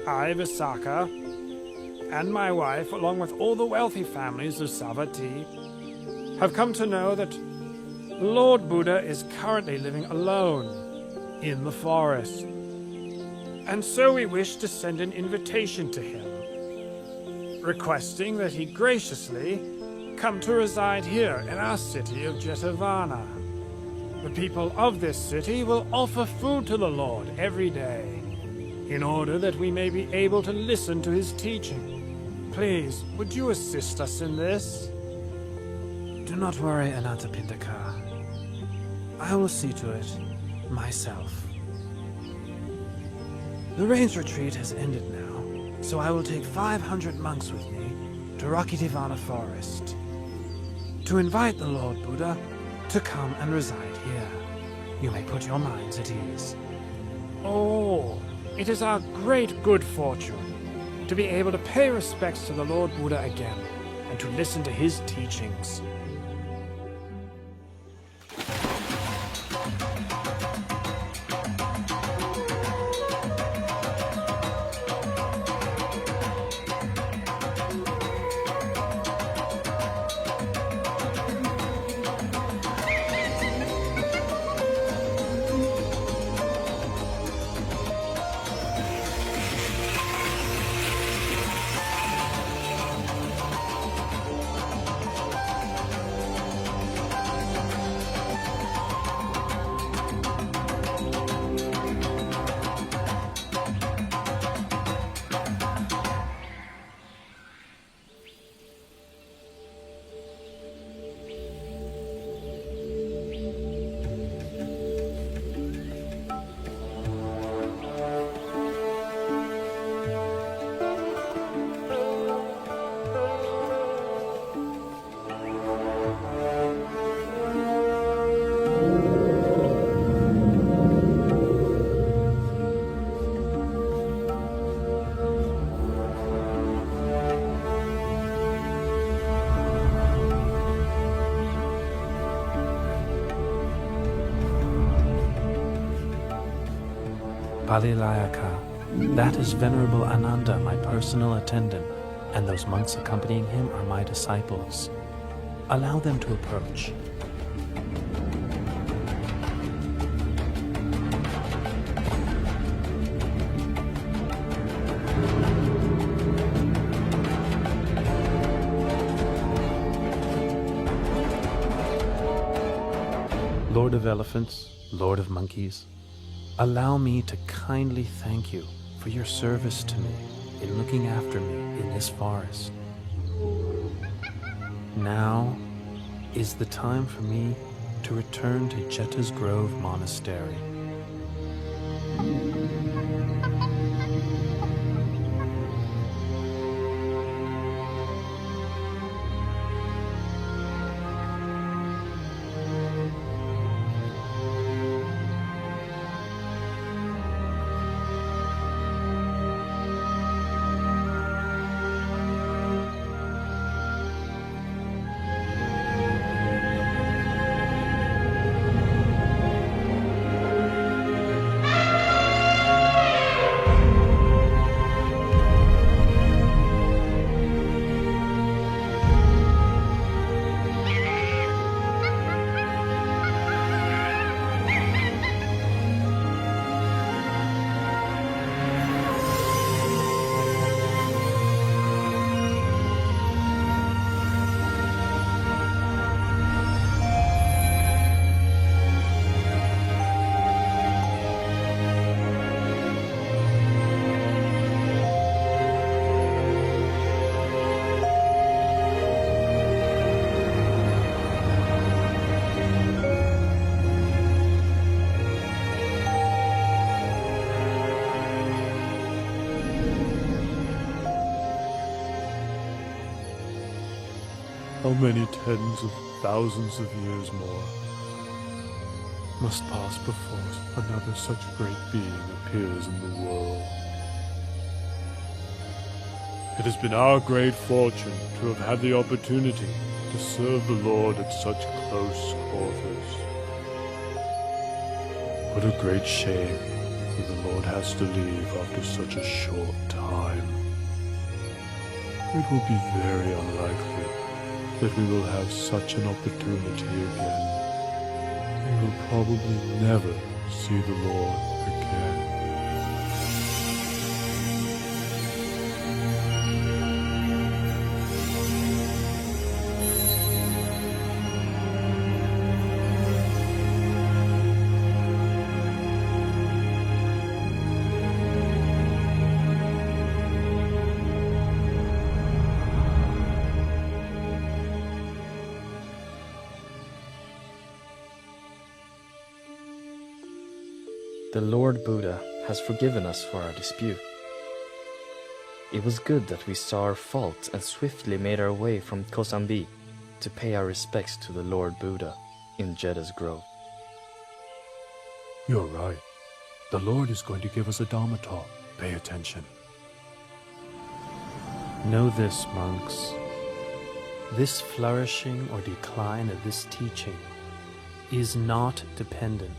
I, Visakha, and my wife, along with all the wealthy families of Savatthi, have come to know that the Lord Buddha is currently living alone in the forest. And so we wish to send an invitation to him, requesting that he graciously come to reside here in our city of Jetavana. The people of this city will offer food to the Lord every day, in order that we may be able to listen to his teaching. Please, would you assist us in this? Do not worry, Anathapindaka. I will see to it myself. The rains retreat has ended now, so I will take 500 monks with me to Rakitivana Forest to invite the Lord Buddha to come and reside here. You may put your minds at ease. Oh, it is our great good fortune to be able to pay respects to the Lord Buddha again and to listen to his teachings. Palilayaka, that is Venerable Ananda, my personal attendant, and those monks accompanying him are my disciples. Allow them to approach. Lord of Elephants, Lord of Monkeys, allow me to kindly thank you for your service to me in looking after me in this forest. Now is the time for me to return to Jeta's Grove Monastery. How many tens of thousands of years more must pass before another such great being appears in the world? It has been our great fortune to have had the opportunity to serve the Lord at such close quarters. What a great shame but the Lord has to leave after such a short time. It will be very unlikely that we will have such an opportunity again. We will probably never see the Lord again. The Lord Buddha has forgiven us for our dispute. It was good that we saw our fault and swiftly made our way from Kosambi to pay our respects to the Lord Buddha in Jedah's grove. You're right. The Lord is going to give us a Dhamma talk. Pay attention. Know this, monks. This flourishing or decline of this teaching is not dependent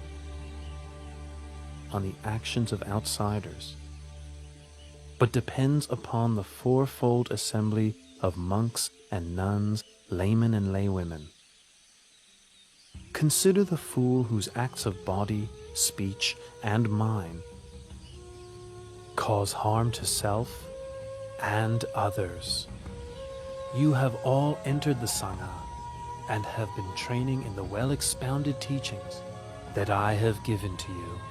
on the actions of outsiders, but depends upon the fourfold assembly of monks and nuns, laymen and laywomen. Consider the fool whose acts of body, speech, and mind cause harm to self and others. You have all entered the Sangha and have been training in the well-expounded teachings that I have given to you.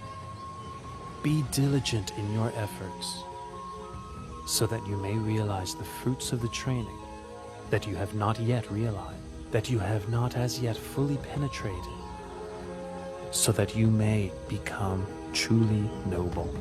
Be diligent in your efforts, so that you may realize the fruits of the training that you have not yet realized, that you have not as yet fully penetrated, so that you may become truly noble.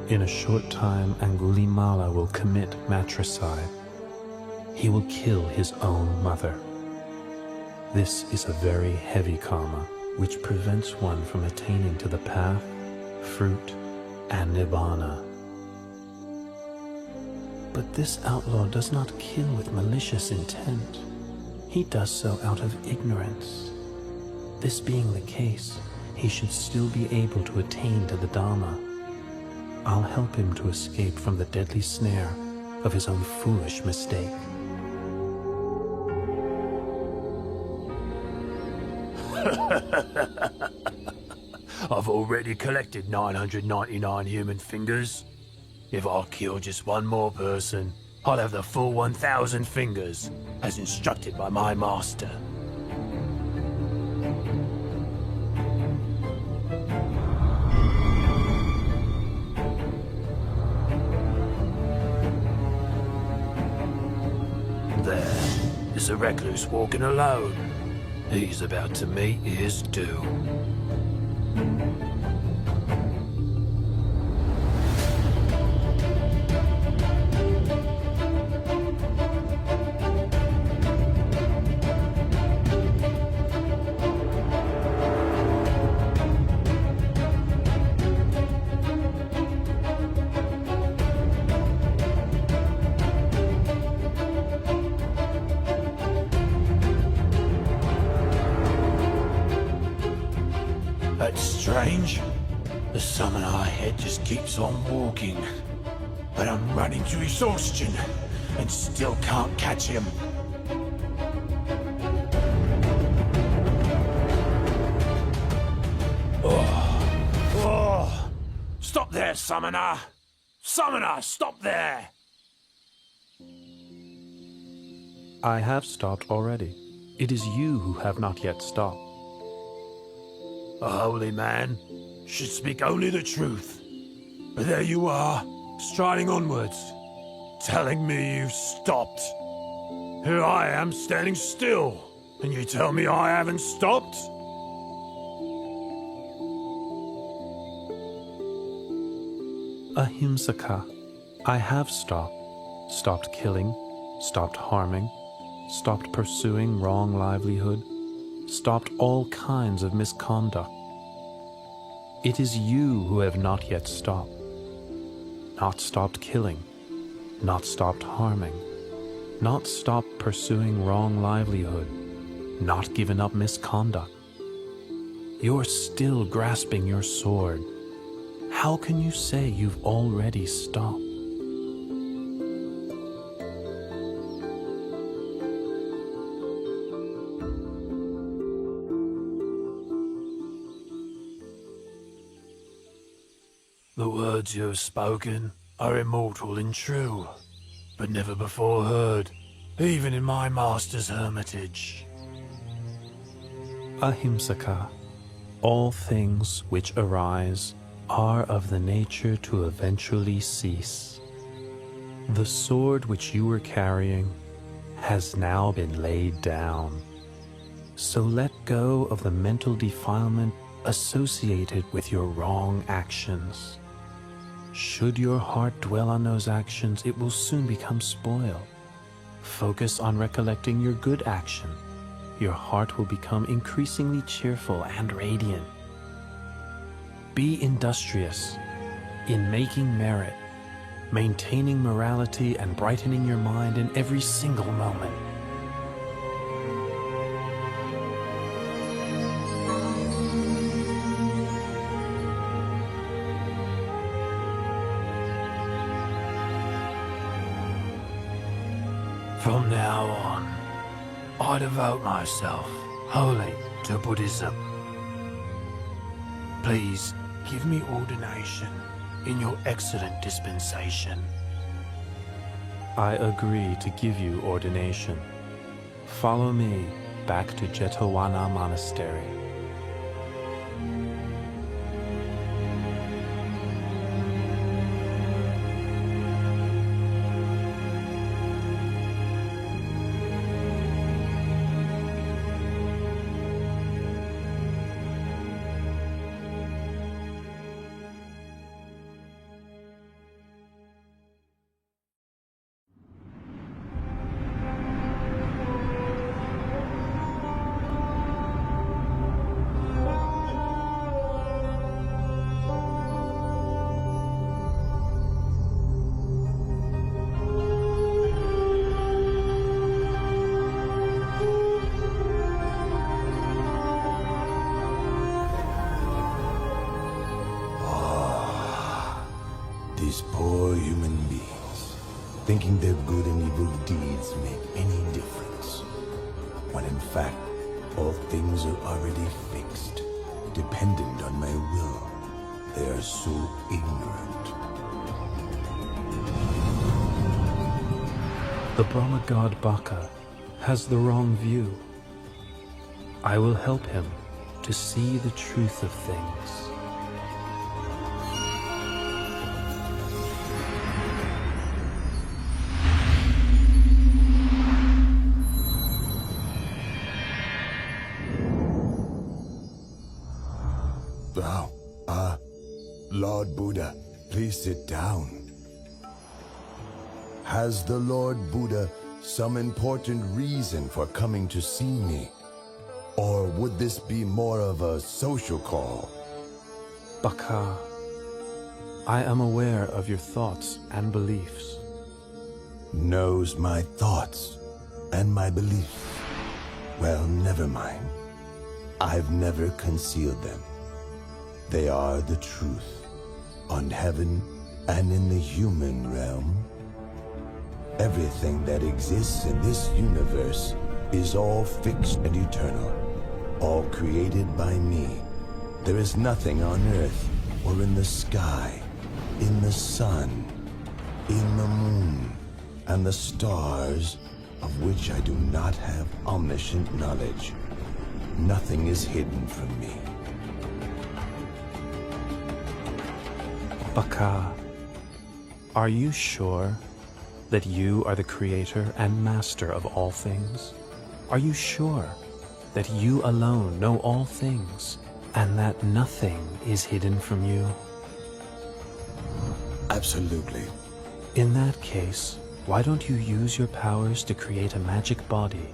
In a short time, Angulimala will commit matricide. He will kill his own mother. This is a very heavy karma, which prevents one from attaining to the path, fruit, and nibbana. But this outlaw does not kill with malicious intent. He does so out of ignorance. This being the case, he should still be able to attain to the Dhamma. I'll help him to escape from the deadly snare of his own foolish mistake. I've already collected 999 human fingers. If I kill just one more person, I'll have the full 1,000 fingers, as instructed by my master. There's a recluse walking alone. He's about to meet his doom. That's strange. The summoner ahead just keeps on walking. But I'm running to exhaustion and still can't catch him. Oh. Stop there, summoner! Summoner, stop there! I have stopped already. It is you who have not yet stopped. A holy man should speak only the truth. But there you are, striding onwards, telling me you've stopped. Here I am standing still, and you tell me I haven't stopped? Ahimsaka, I have stopped. Stopped killing, stopped harming, stopped pursuing wrong livelihood, stopped all kinds of misconduct. It is you who have not yet stopped. Not stopped killing, not stopped harming, not stopped pursuing wrong livelihood, not given up misconduct. You're still grasping your sword. How can you say you've already stopped? The words you have spoken are immortal and true, but never before heard, even in my master's hermitage. Ahimsaka, all things which arise are of the nature to eventually cease. The sword which you were carrying has now been laid down. So let go of the mental defilement associated with your wrong actions. Should your heart dwell on those actions, it will soon become spoiled. Focus on recollecting your good action. Your heart will become increasingly cheerful and radiant. Be industrious in making merit, maintaining morality and brightening your mind in every single moment. From now on, I devote myself wholly to Buddhism. Please give me ordination in your excellent dispensation. I agree to give you ordination. Follow me back to Jetavana Monastery. These poor human beings, thinking their good and evil deeds make any difference, when in fact, all things are already fixed, dependent on my will. They are so ignorant. The Brahma god Baka has the wrong view. I will help him to see the truth of things. Lord Buddha, please sit down. Has the Lord Buddha some important reason for coming to see me? Or would this be more of a social call? Baka, I am aware of your thoughts and beliefs. Knows my thoughts and my beliefs. Well, never mind. I've never concealed them. They are the truth. On heaven and in the human realm, everything that exists in this universe is all fixed and eternal, all created by me. There is nothing on earth or in the sky, in the sun, in the moon, and the stars of which I do not have omniscient knowledge. Nothing is hidden from me. Baka, are you sure that you are the creator and master of all things? Are you sure that you alone know all things and that nothing is hidden from you? Absolutely. In that case, why don't you use your powers to create a magic body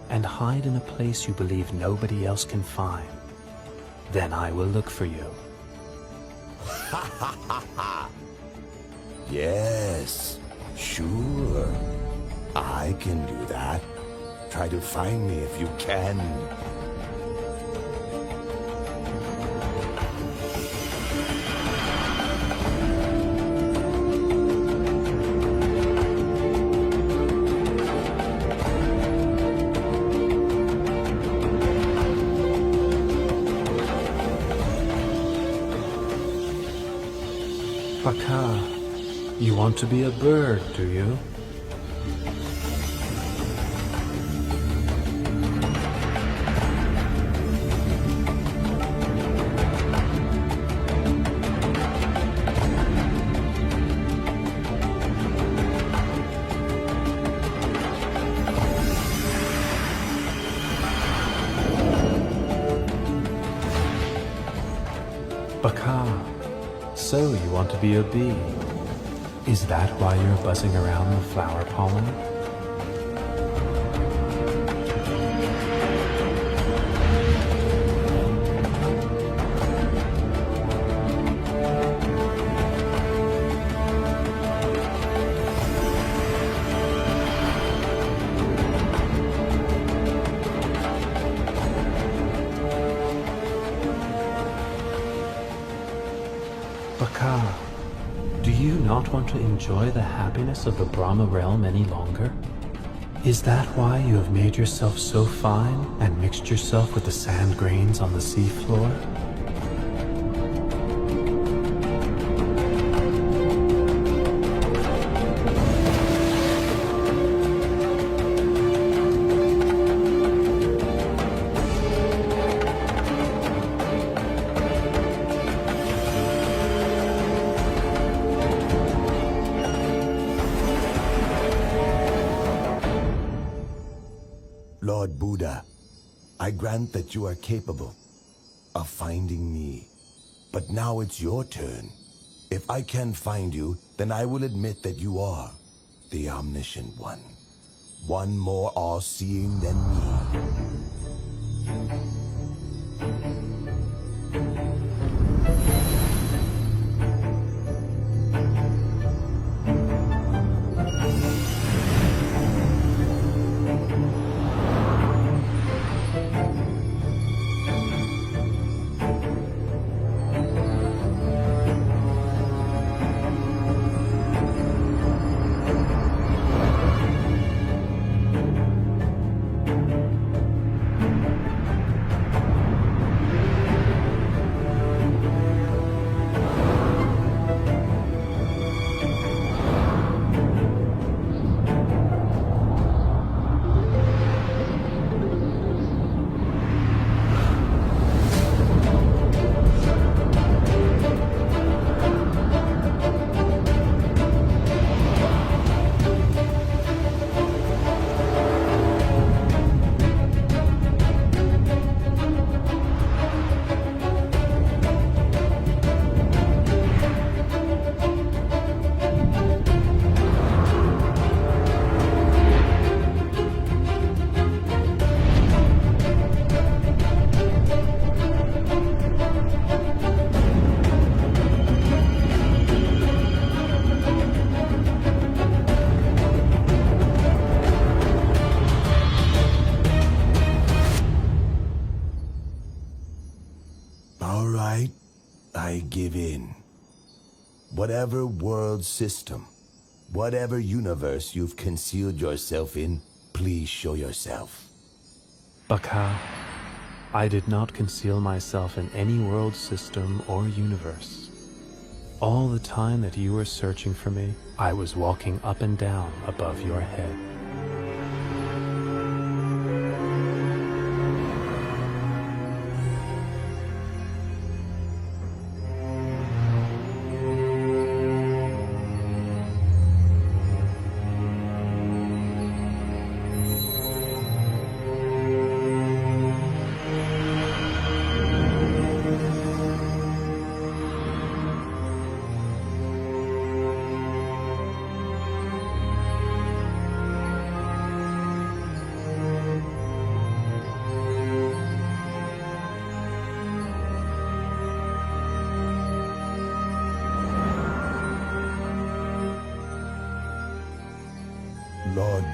and hide in a place you believe nobody else can find? Then I will look for you. Ha ha ha ha! Yes, sure. I can do that. Try to find me if you can. Baka, you want to be a bird, do you? Baka, so you want to be a bee. Is that why you're buzzing around the flower pollen? Baka, do you not want to enjoy the happiness of the Brahma realm any longer? Is that why you have made yourself so fine and mixed yourself with the sand grains on the seafloor? Lord Buddha, I grant that you are capable of finding me. But now it's your turn. If I can find you, then I will admit that you are the omniscient one. One more all-seeing than me. All right, I give in. Whatever world system, whatever universe you've concealed yourself in, please show yourself. Baka, I did not conceal myself in any world system or universe. All the time that you were searching for me, I was walking up and down above your head.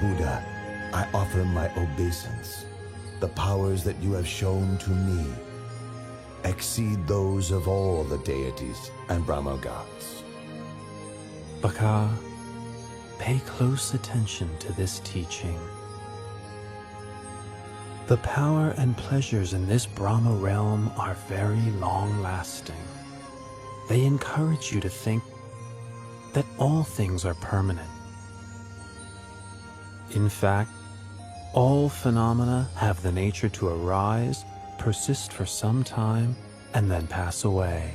Buddha, I offer my obeisance. The powers that you have shown to me exceed those of all the deities and Brahma gods. Baka, pay close attention to this teaching. The power and pleasures in this Brahma realm are very long-lasting. They encourage you to think that all things are permanent. In fact, all phenomena have the nature to arise, persist for some time, and then pass away.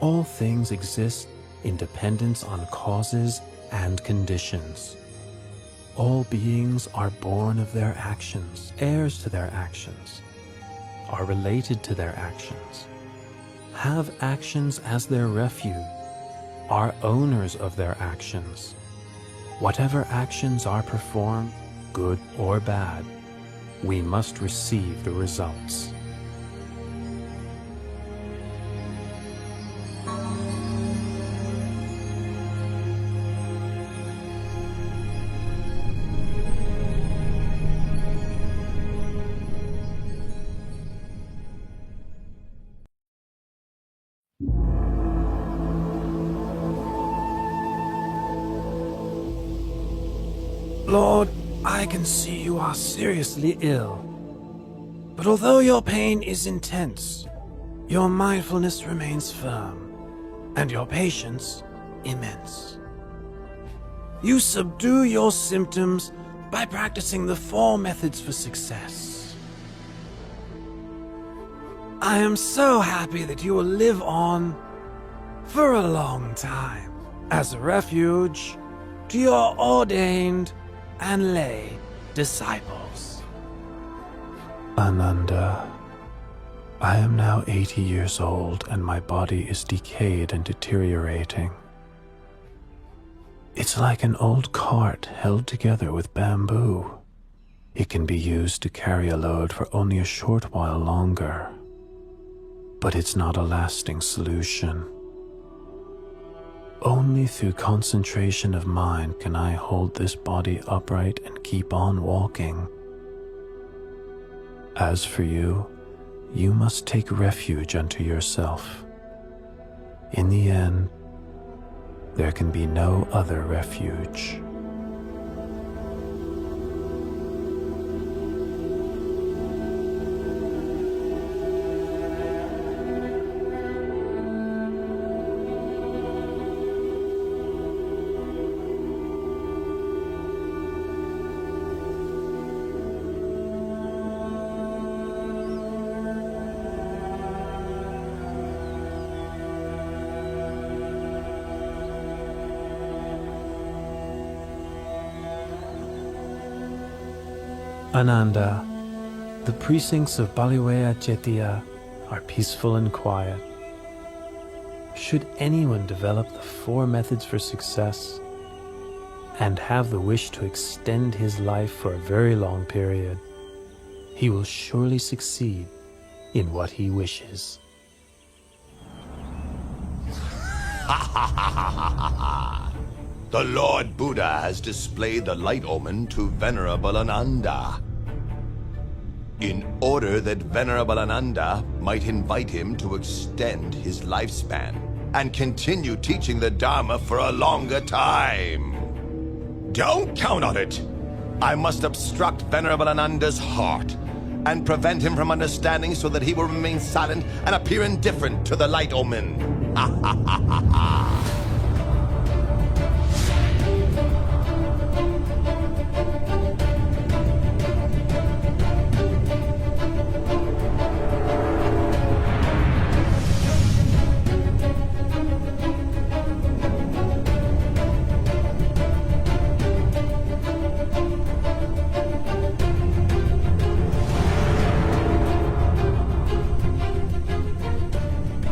All things exist in dependence on causes and conditions. All beings are born of their actions, heirs to their actions, are related to their actions, have actions as their refuge, are owners of their actions. Whatever actions are performed, good or bad, we must receive the results. Lord, I can see you are seriously ill. But although your pain is intense, your mindfulness remains firm, and your patience immense. You subdue your symptoms by practicing the 4 methods for success. I am so happy that you will live on for a long time as a refuge to your ordained and lay disciples. Ananda, I am now 80 years old and my body is decayed and deteriorating. It's like an old cart held together with bamboo. It can be used to carry a load for only a short while longer, but it's not a lasting solution. Only through concentration of mind can I hold this body upright and keep on walking. As for you, you must take refuge unto yourself. In the end, there can be no other refuge. Ananda, the precincts of Baliwea Chetya are peaceful and quiet. Should anyone develop the 4 methods for success and have the wish to extend his life for a very long period, he will surely succeed in what he wishes. The Lord Buddha has displayed the light omen to Venerable Ananda, in order that Venerable Ananda might invite him to extend his lifespan and continue teaching the Dhamma for a longer time. Don't count on it! I must obstruct Venerable Ananda's heart and prevent him from understanding so that he will remain silent and appear indifferent to the light omen.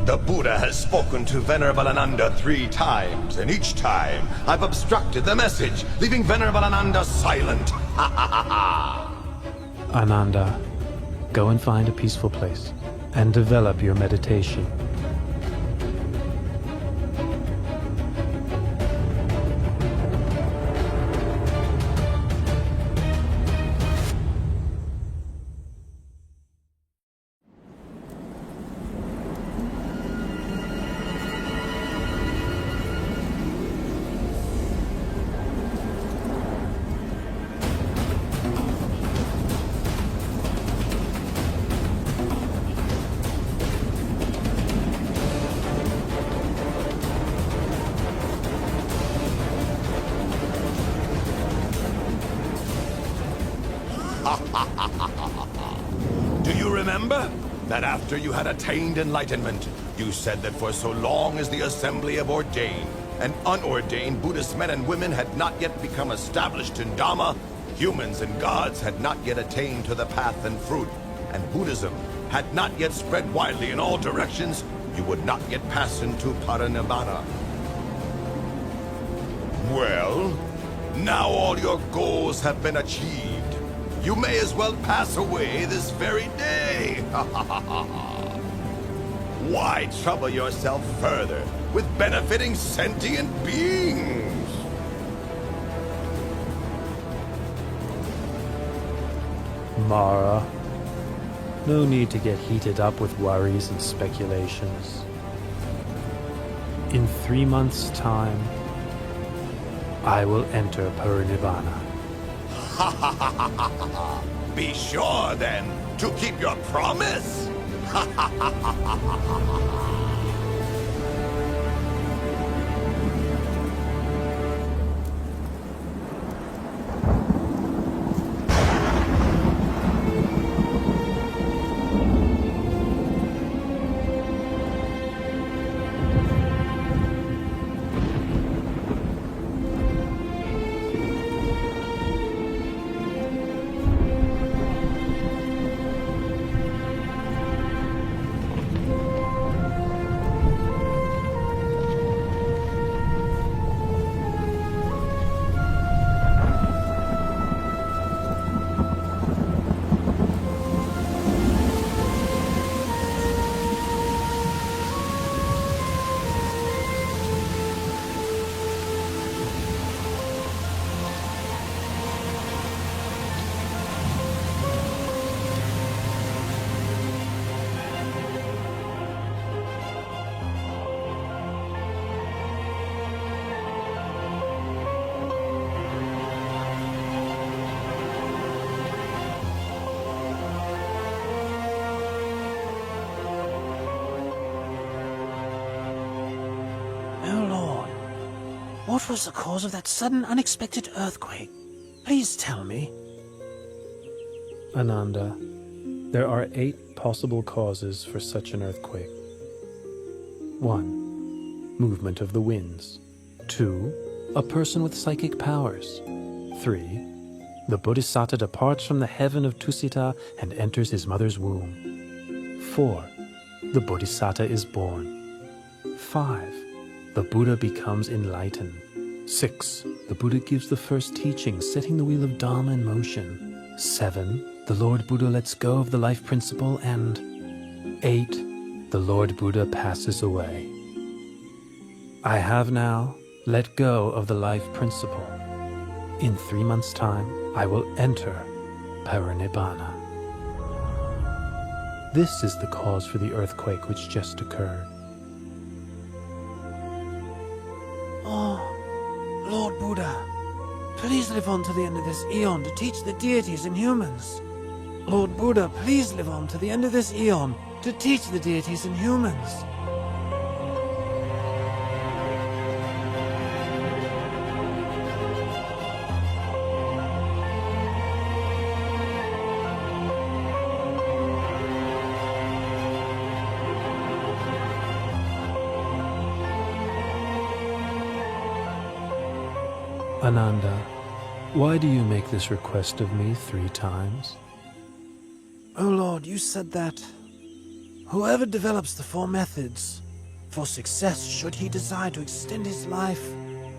The Buddha has spoken to Venerable Ananda 3 times, and each time I've obstructed the message, leaving Venerable Ananda silent. Ananda, go and find a peaceful place and develop your meditation. remember? That after you had attained enlightenment, you said that for so long as the assembly of ordained and unordained Buddhist men and women had not yet become established in Dhamma, humans and gods had not yet attained to the path and fruit, and Buddhism had not yet spread widely in all directions, you would not yet pass into Parinibbana. Well, now all your goals have been achieved. You may as well pass away this very day. Why trouble yourself further with benefiting sentient beings? Mara, no need to get heated up with worries and speculations. In 3 months' time, I will enter Parinibbana. Be sure, then, to keep your promise. What was the cause of that sudden, unexpected earthquake? Please tell me. Ananda, there are 8 possible causes for such an earthquake. 1. Movement of the winds. 2. A person with psychic powers. 3. The Bodhisattva departs from the heaven of Tusita and enters his mother's womb. 4. The Bodhisattva is born. 5. The Buddha becomes enlightened. 6. The Buddha gives the first teaching, setting the wheel of Dhamma in motion. 7. The Lord Buddha lets go of the life principle. And 8. The Lord Buddha passes away. I have now let go of the life principle. In 3 months' time, I will enter Parinibbana. This is the cause for the earthquake which just occurred. Oh, Lord Buddha, please live on to the end of this eon to teach the deities and humans. Lord Buddha, please live on to the end of this eon to teach the deities and humans. Ananda, why do you make this request of me 3 times? Oh Lord, you said that whoever develops the 4 methods for success, should he desire to extend his life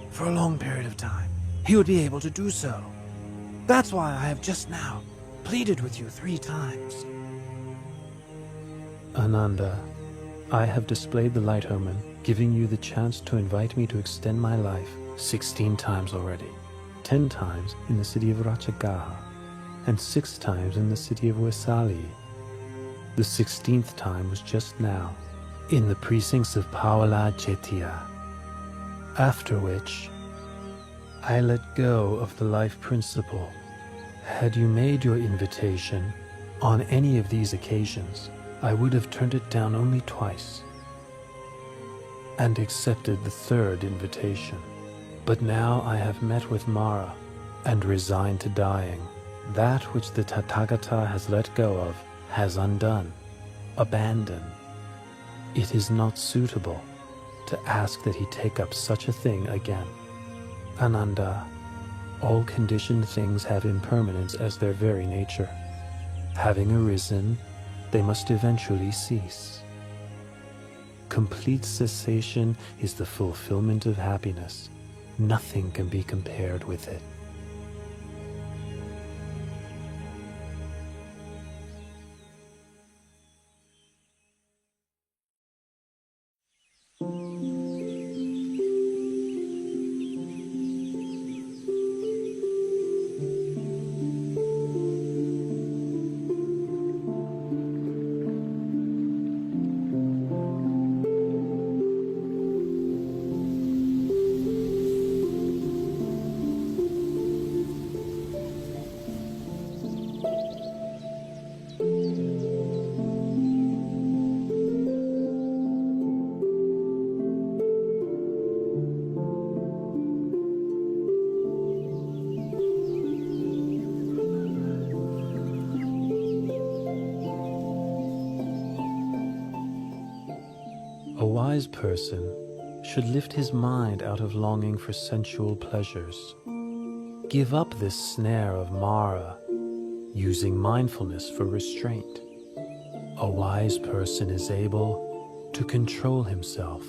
for a long period of time, he would be able to do so. That's why I have just now pleaded with you 3 times. Ananda, I have displayed the light omen, giving you the chance to invite me to extend my life 16 times already. 10 times in the city of Ratchagaha, and 6 times in the city of Vesali. The 16th time was just now, in the precincts of Pawala Chetia. After which, I let go of the life principle. Had you made your invitation on any of these occasions, I would have turned it down only twice, and accepted the 3rd invitation. But now I have met with Mara, and resigned to dying. That which the Tathagata has let go of has undone, abandoned. It is not suitable to ask that he take up such a thing again. Ananda, all conditioned things have impermanence as their very nature. Having arisen, they must eventually cease. Complete cessation is the fulfillment of happiness. Nothing can be compared with it. A wise person should lift his mind out of longing for sensual pleasures. Give up this snare of Mara, using mindfulness for restraint. A wise person is able to control himself,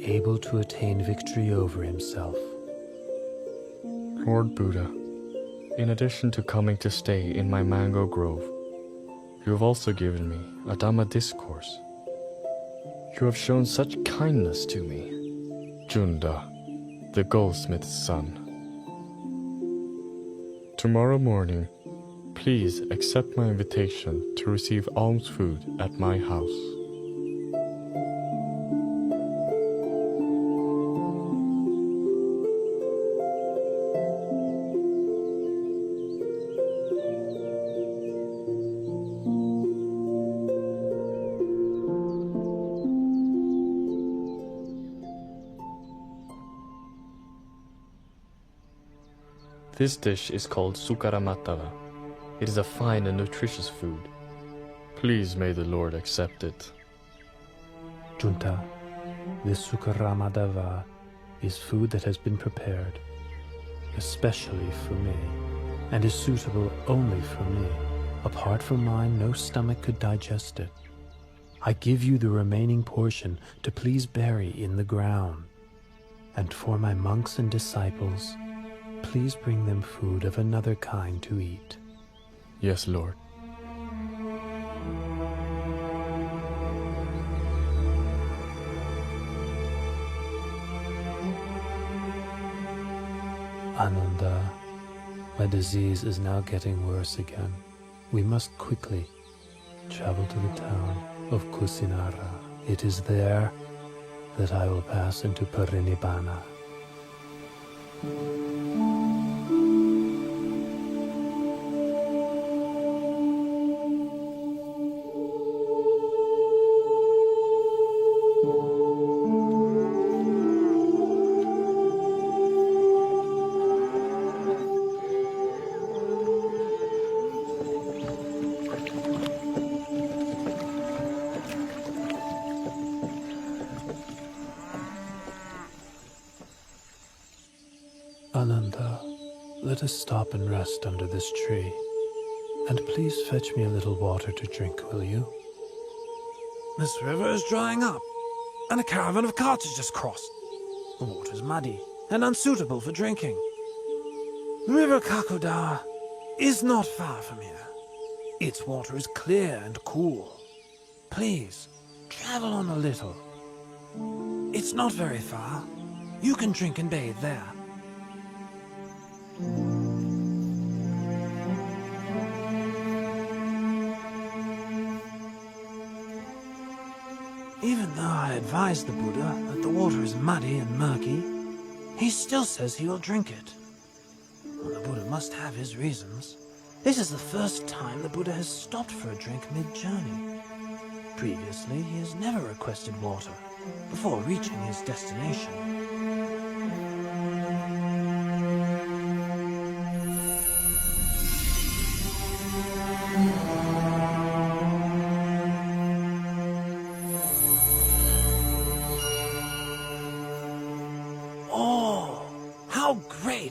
able to attain victory over himself. Lord Buddha, in addition to coming to stay in my mango grove, you have also given me a Dhamma discourse. You have shown such kindness to me, Junda, the goldsmith's son. Tomorrow morning, please accept my invitation to receive alms food at my house. This dish is called sukaramatava. It is a fine and nutritious food. Please may the Lord accept it. Junta, this sukaramatava is food that has been prepared, especially for me, and is suitable only for me. Apart from mine, no stomach could digest it. I give you the remaining portion to please bury in the ground. And for my monks and disciples, please bring them food of another kind to eat. Yes, Lord. Ananda, my disease is now getting worse again. We must quickly travel to the town of Kusinara. It is there that I will pass into Parinibbana. Ananda, let us stop and rest under this tree. And please fetch me a little water to drink, will you? This river is drying up, and a caravan of carts has just crossed. The water is muddy and unsuitable for drinking. The river Kakoda is not far from here. Its water is clear and cool. Please, travel on a little. It's not very far. You can drink and bathe there. Even though I advised the Buddha that the water is muddy and murky, he still says he will drink it. Well, the Buddha must have his reasons. This is the first time the Buddha has stopped for a drink mid-journey. Previously, he has never requested water before reaching his destination.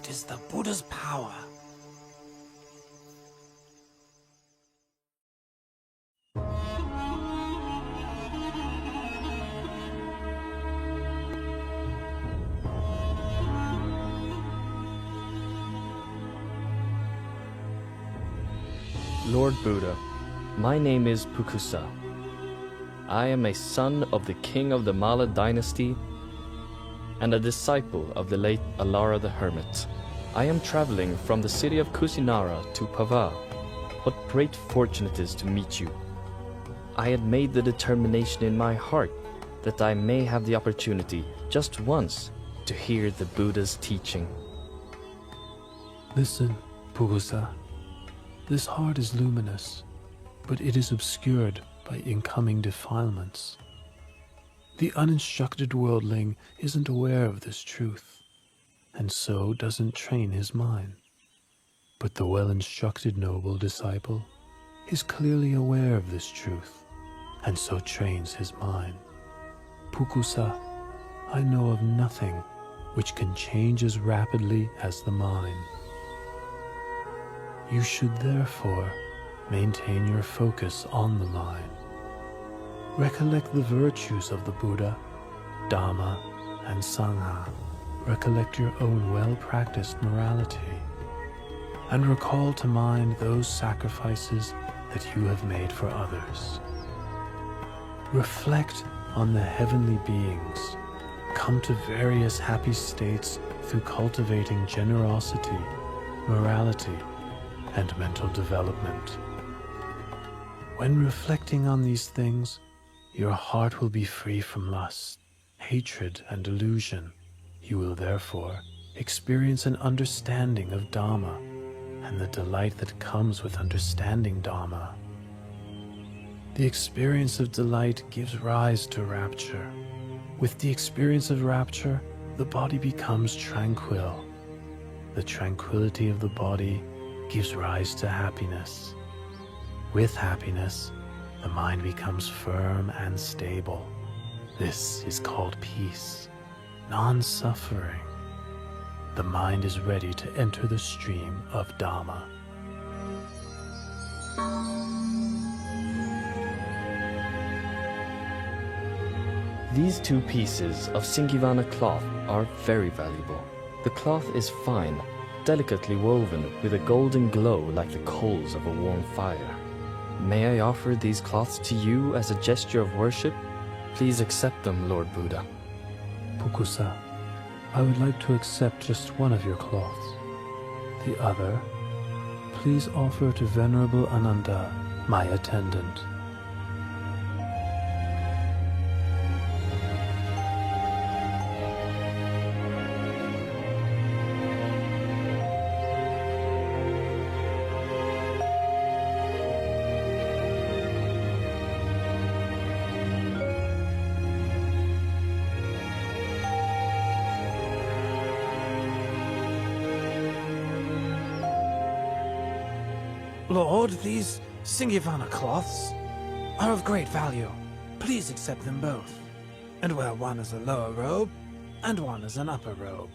Great is the Buddha's power. Lord Buddha, my name is Pukusa. I am a son of the king of the Mala dynasty and a disciple of the late Alara the Hermit. I am traveling from the city of Kusinara to Pava. What great fortune it is to meet you. I had made the determination in my heart that I may have the opportunity, just once, to hear the Buddha's teaching. Listen, Pukusa. This heart is luminous, but it is obscured by incoming defilements. The uninstructed worldling isn't aware of this truth, and so doesn't train his mind. But the well-instructed noble disciple is clearly aware of this truth, and so trains his mind. Pukusa, I know of nothing which can change as rapidly as the mind. You should therefore maintain your focus on the mind. Recollect the virtues of the Buddha, Dhamma, and Sangha. Recollect your own well-practiced morality, and recall to mind those sacrifices that you have made for others. Reflect on the heavenly beings, come to various happy states through cultivating generosity, morality, and mental development. When reflecting on these things, your heart will be free from lust, hatred, and delusion. You will therefore experience an understanding of Dhamma and the delight that comes with understanding Dhamma. The experience of delight gives rise to rapture. With the experience of rapture, the body becomes tranquil. The tranquility of the body gives rise to happiness. With happiness, the mind becomes firm and stable. This is called peace, non-suffering. The mind is ready to enter the stream of Dhamma. These two pieces of Singivana cloth are very valuable. The cloth is fine, delicately woven with a golden glow like the coals of a warm fire. May I offer these cloths to you as a gesture of worship? Please accept them, Lord Buddha. Pukusa, I would like to accept just one of your cloths. The other, please offer to Venerable Ananda, my attendant. Lord, these Singivana cloths are of great value. Please accept them both, and wear one as a lower robe, and one as an upper robe.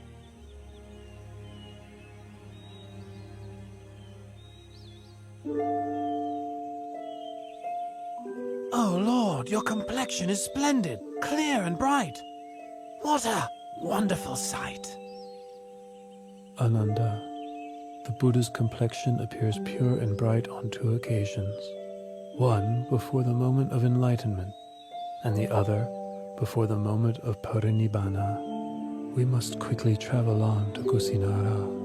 Oh, Lord, your complexion is splendid, clear and bright. What a wonderful sight. Ananda, the Buddha's complexion appears pure and bright on two occasions. One before the moment of enlightenment, and the other before the moment of parinibbana. We must quickly travel on to Kusinara.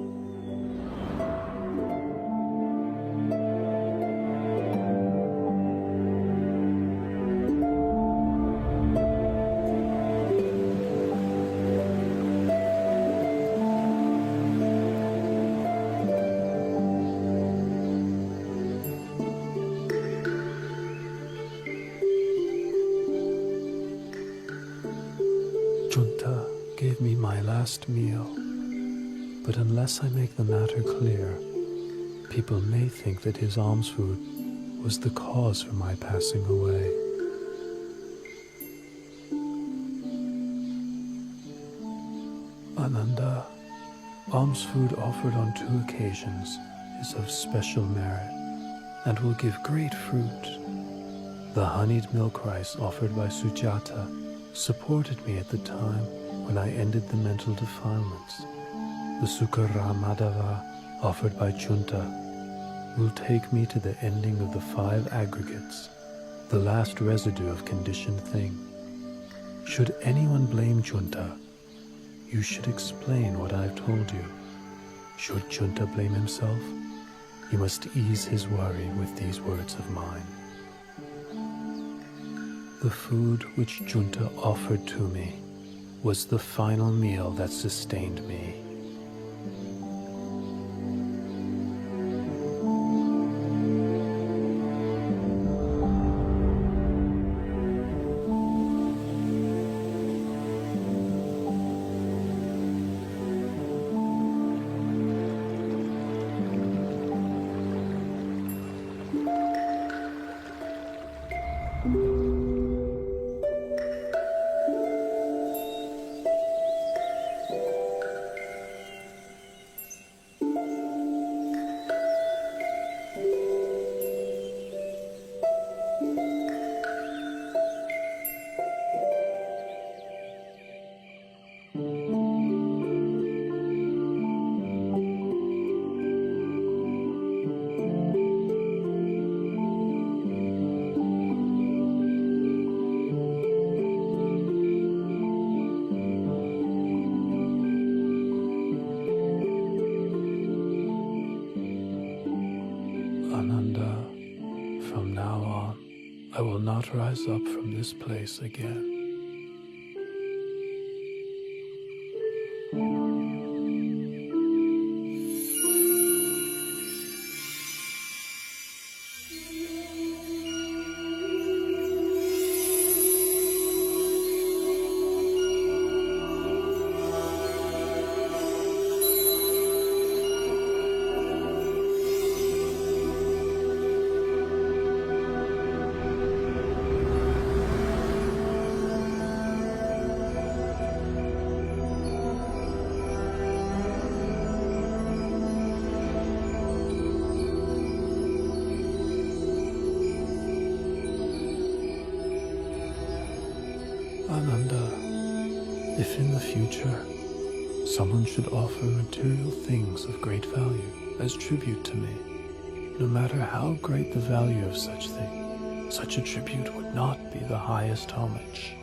Junta gave me my last meal, but unless I make the matter clear, people may think that his alms food was the cause for my passing away. Ananda, alms food offered on 2 occasions is of special merit and will give great fruit. The honeyed milk rice offered by Sujata supported me at the time when I ended the mental defilements. The Sukara Madhava offered by Junta will take me to the ending of the 5 aggregates, the last residue of conditioned thing. Should anyone blame Junta, you should explain what I've told you. Should Junta blame himself, you must ease his worry with these words of mine. The food which Junta offered to me was the final meal that sustained me. I will not rise up from this place again. If in the future someone should offer material things of great value as tribute to me, no matter how great the value of such thing, such a tribute would not be the highest homage.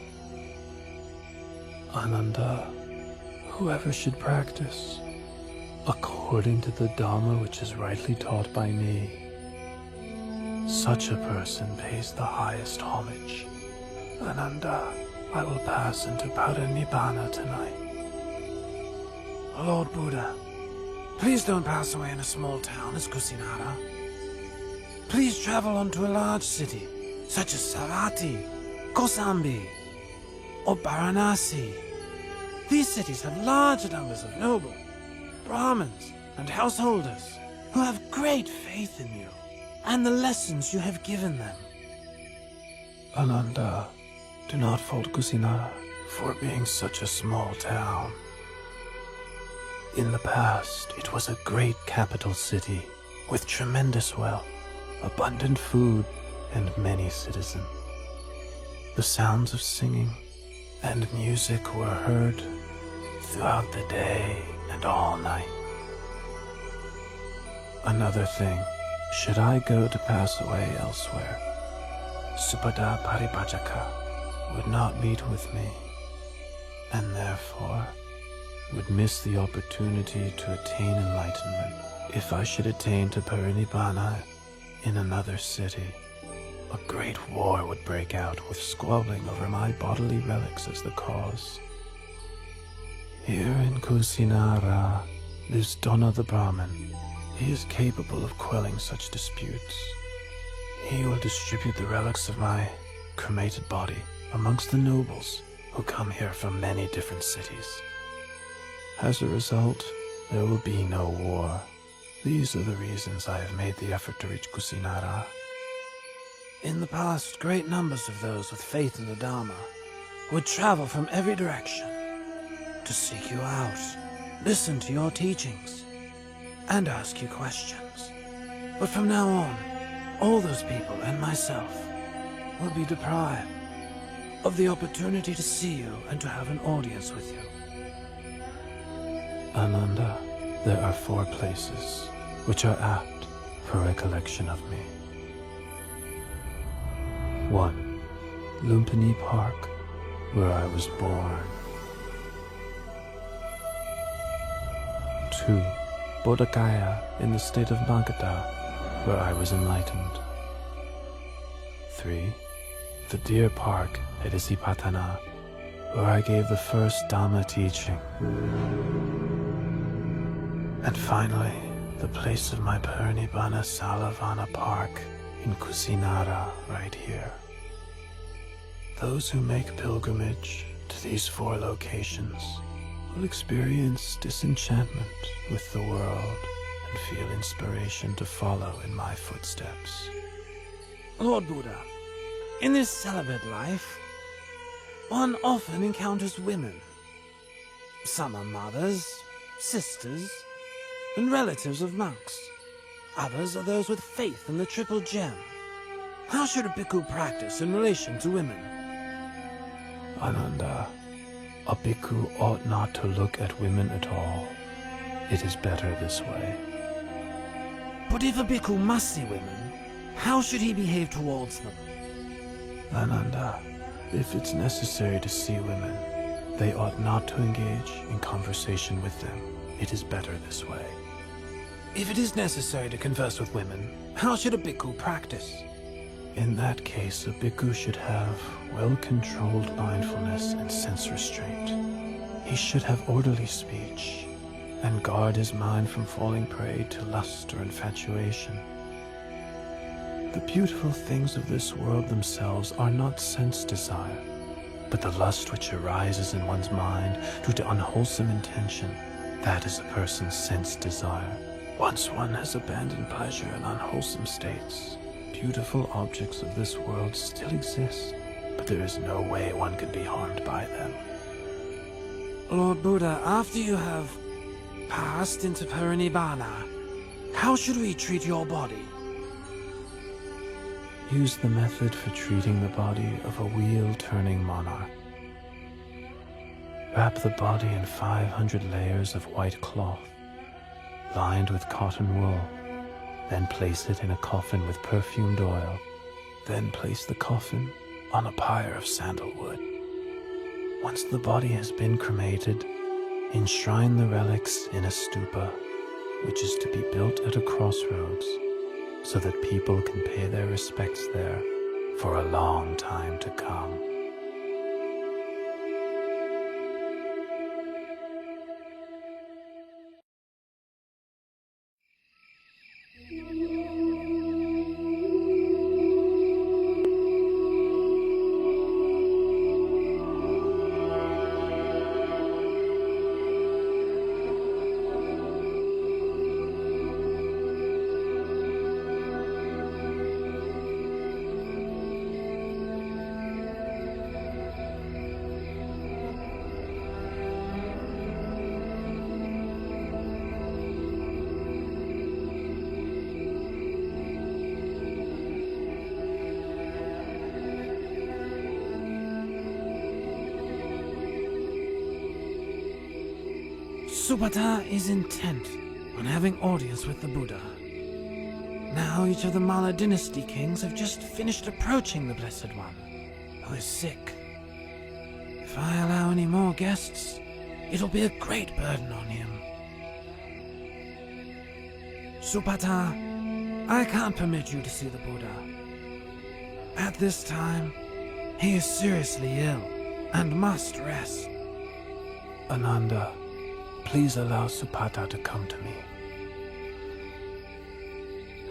Ananda, whoever should practice according to the Dhamma which is rightly taught by me, such a person pays the highest homage. Ananda, I will pass into Parinibbana tonight. Lord Buddha, please don't pass away in a small town as Kusinara. Please travel on to a large city, such as Savatthi, Kosambi, or Varanasi. These cities have large numbers of noble, Brahmins, and householders who have great faith in you and the lessons you have given them. Ananda, do not fault Kusinara for being such a small town. In the past, it was a great capital city with tremendous wealth, abundant food, and many citizens. The sounds of singing and music were heard throughout the day and all night. Another thing, should I go to pass away elsewhere, Supada Paripajaka would not meet with me, and therefore would miss the opportunity to attain enlightenment. If I should attain to Parinibbana in another city, a great war would break out with squabbling over my bodily relics as the cause. Here in Kusinara lives Donna the Brahmin. He is capable of quelling such disputes. He will distribute the relics of my cremated body amongst the nobles who come here from many different cities. As a result, there will be no war. These are the reasons I have made the effort to reach Kusinara. In the past, great numbers of those with faith in the Dhamma would travel from every direction to seek you out. listen to your teachings, and ask you questions. But from now on, all those people and myself will be deprived of the opportunity to see you and to have an audience with you. Ananda, there are 4 places which are apt for recollection of me. 1. Lumpini Park, where I was born. 2. Bodh Gaya in the state of Magadha, where I was enlightened. 3. The Deer Park at Isipatana, where I gave the first Dhamma teaching. And finally, the place of my Parinibbana Salavana Park in Kusinara, right here. Those who make pilgrimage to these 4 locations will experience disenchantment with the world and feel inspiration to follow in my footsteps. Lord Buddha, in this celibate life, one often encounters women. Some are mothers, sisters, and relatives of monks. Others are those with faith in the Triple Gem. How should a bhikkhu practice in relation to women? Ananda, a bhikkhu ought not to look at women at all. It is better this way. But if a bhikkhu must see women, how should he behave towards them? Ananda, if it's necessary to see women, they ought not to engage in conversation with them. It is better this way. If it is necessary to converse with women, how should a bhikkhu practice? In that case, a bhikkhu should have well-controlled mindfulness and sense restraint. He should have orderly speech and guard his mind from falling prey to lust or infatuation. The beautiful things of this world themselves are not sense desire, but the lust which arises in one's mind due to unwholesome intention, that is a person's sense desire. Once one has abandoned pleasure in unwholesome states, beautiful objects of this world still exist, but there is no way one can be harmed by them. Lord Buddha, after you have passed into Parinibbana, how should we treat your body? Use the method for treating the body of a wheel-turning monarch. Wrap the body in 500 layers of white cloth, lined with cotton wool. Then place it in a coffin with perfumed oil. Then place the coffin on a pyre of sandalwood. Once the body has been cremated, enshrine the relics in a stupa, which is to be built at a crossroads, so that people can pay their respects there for a long time to come. Supata is intent on having audience with the Buddha. Now each of the Mala dynasty kings have just finished approaching the Blessed One, who is sick. If I allow any more guests, it'll be a great burden on him. Supata, I can't permit you to see the Buddha. At this time, he is seriously ill and must rest. Ananda, please allow Supata to come to me.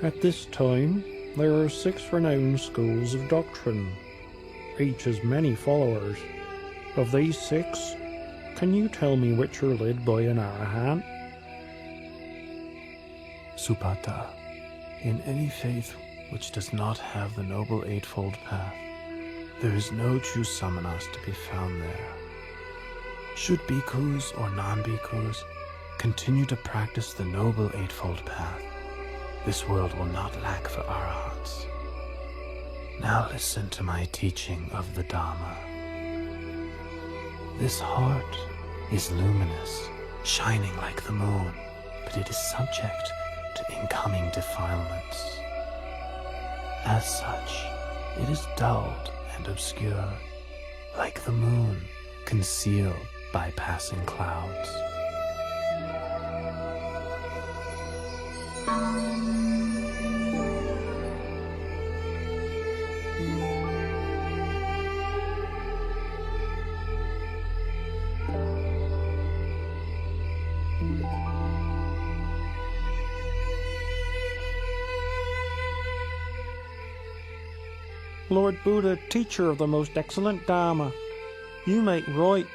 At this time, there are 6 renowned schools of doctrine. Each has many followers. Of these 6, can you tell me which are led by an Arahant? Supata, in any faith which does not have the Noble Eightfold Path, there is no true samanas to be found there. Should bhikkhus or non-bhikkhus Continue to practice the Noble Eightfold Path. This world will not lack for arahats. Now listen to my teaching of the Dhamma. This heart is luminous, shining like the moon, but it is subject to incoming defilements. As such, it is dulled and obscured, like the moon, concealed by passing clouds. Lord Buddha, teacher of the most excellent Dhamma, you make right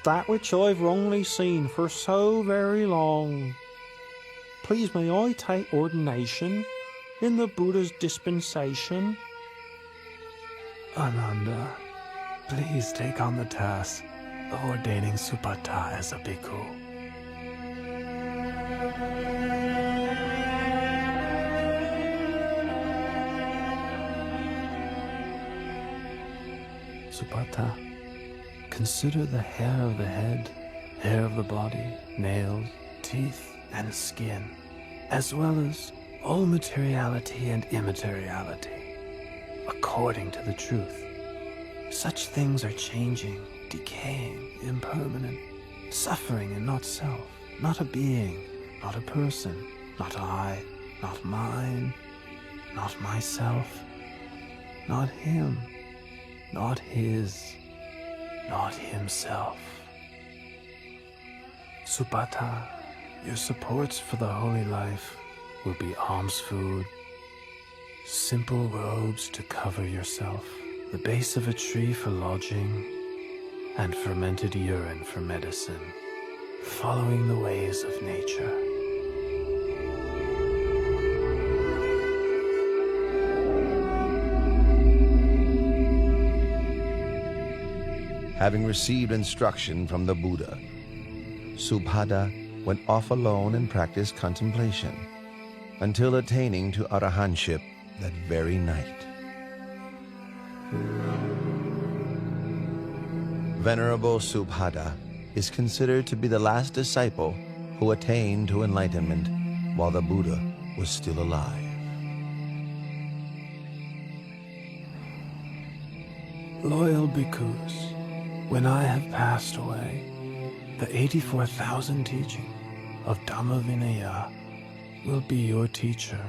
that which I've wrongly seen for so very long. Please may I take ordination in the Buddha's dispensation? Ananda, please take on the task of ordaining Supata as a bhikkhu. Supata, consider the hair of the head, hair of the body, nails, teeth, and skin, as well as all materiality and immateriality, according to the truth. Such things are changing, decaying, impermanent, suffering and not self, not a being, not a person, not I, not mine, not myself, not him, not his, not himself. Supata, your supports for the holy life will be alms food, simple robes to cover yourself, the base of a tree for lodging, and fermented urine for medicine, following the ways of nature. Having received instruction from the Buddha, Subhada went off alone and practiced contemplation until attaining to arahantship that very night. Venerable Subhada is considered to be the last disciple who attained to enlightenment while the Buddha was still alive. Loyal bhikkhus, when I have passed away, the 84,000 teaching of Dhamma Vinaya will be your teacher.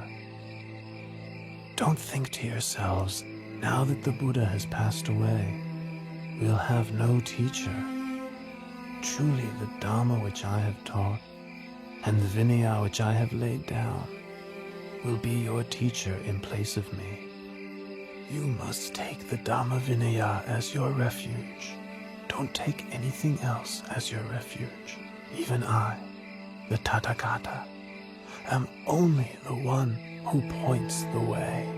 Don't think to yourselves, now that the Buddha has passed away, we'll have no teacher. Truly the Dhamma which I have taught, and the Vinaya which I have laid down, will be your teacher in place of me. You must take the Dhamma Vinaya as your refuge. Don't take anything else as your refuge. Even I, the Tathagata, am only the one who points the way.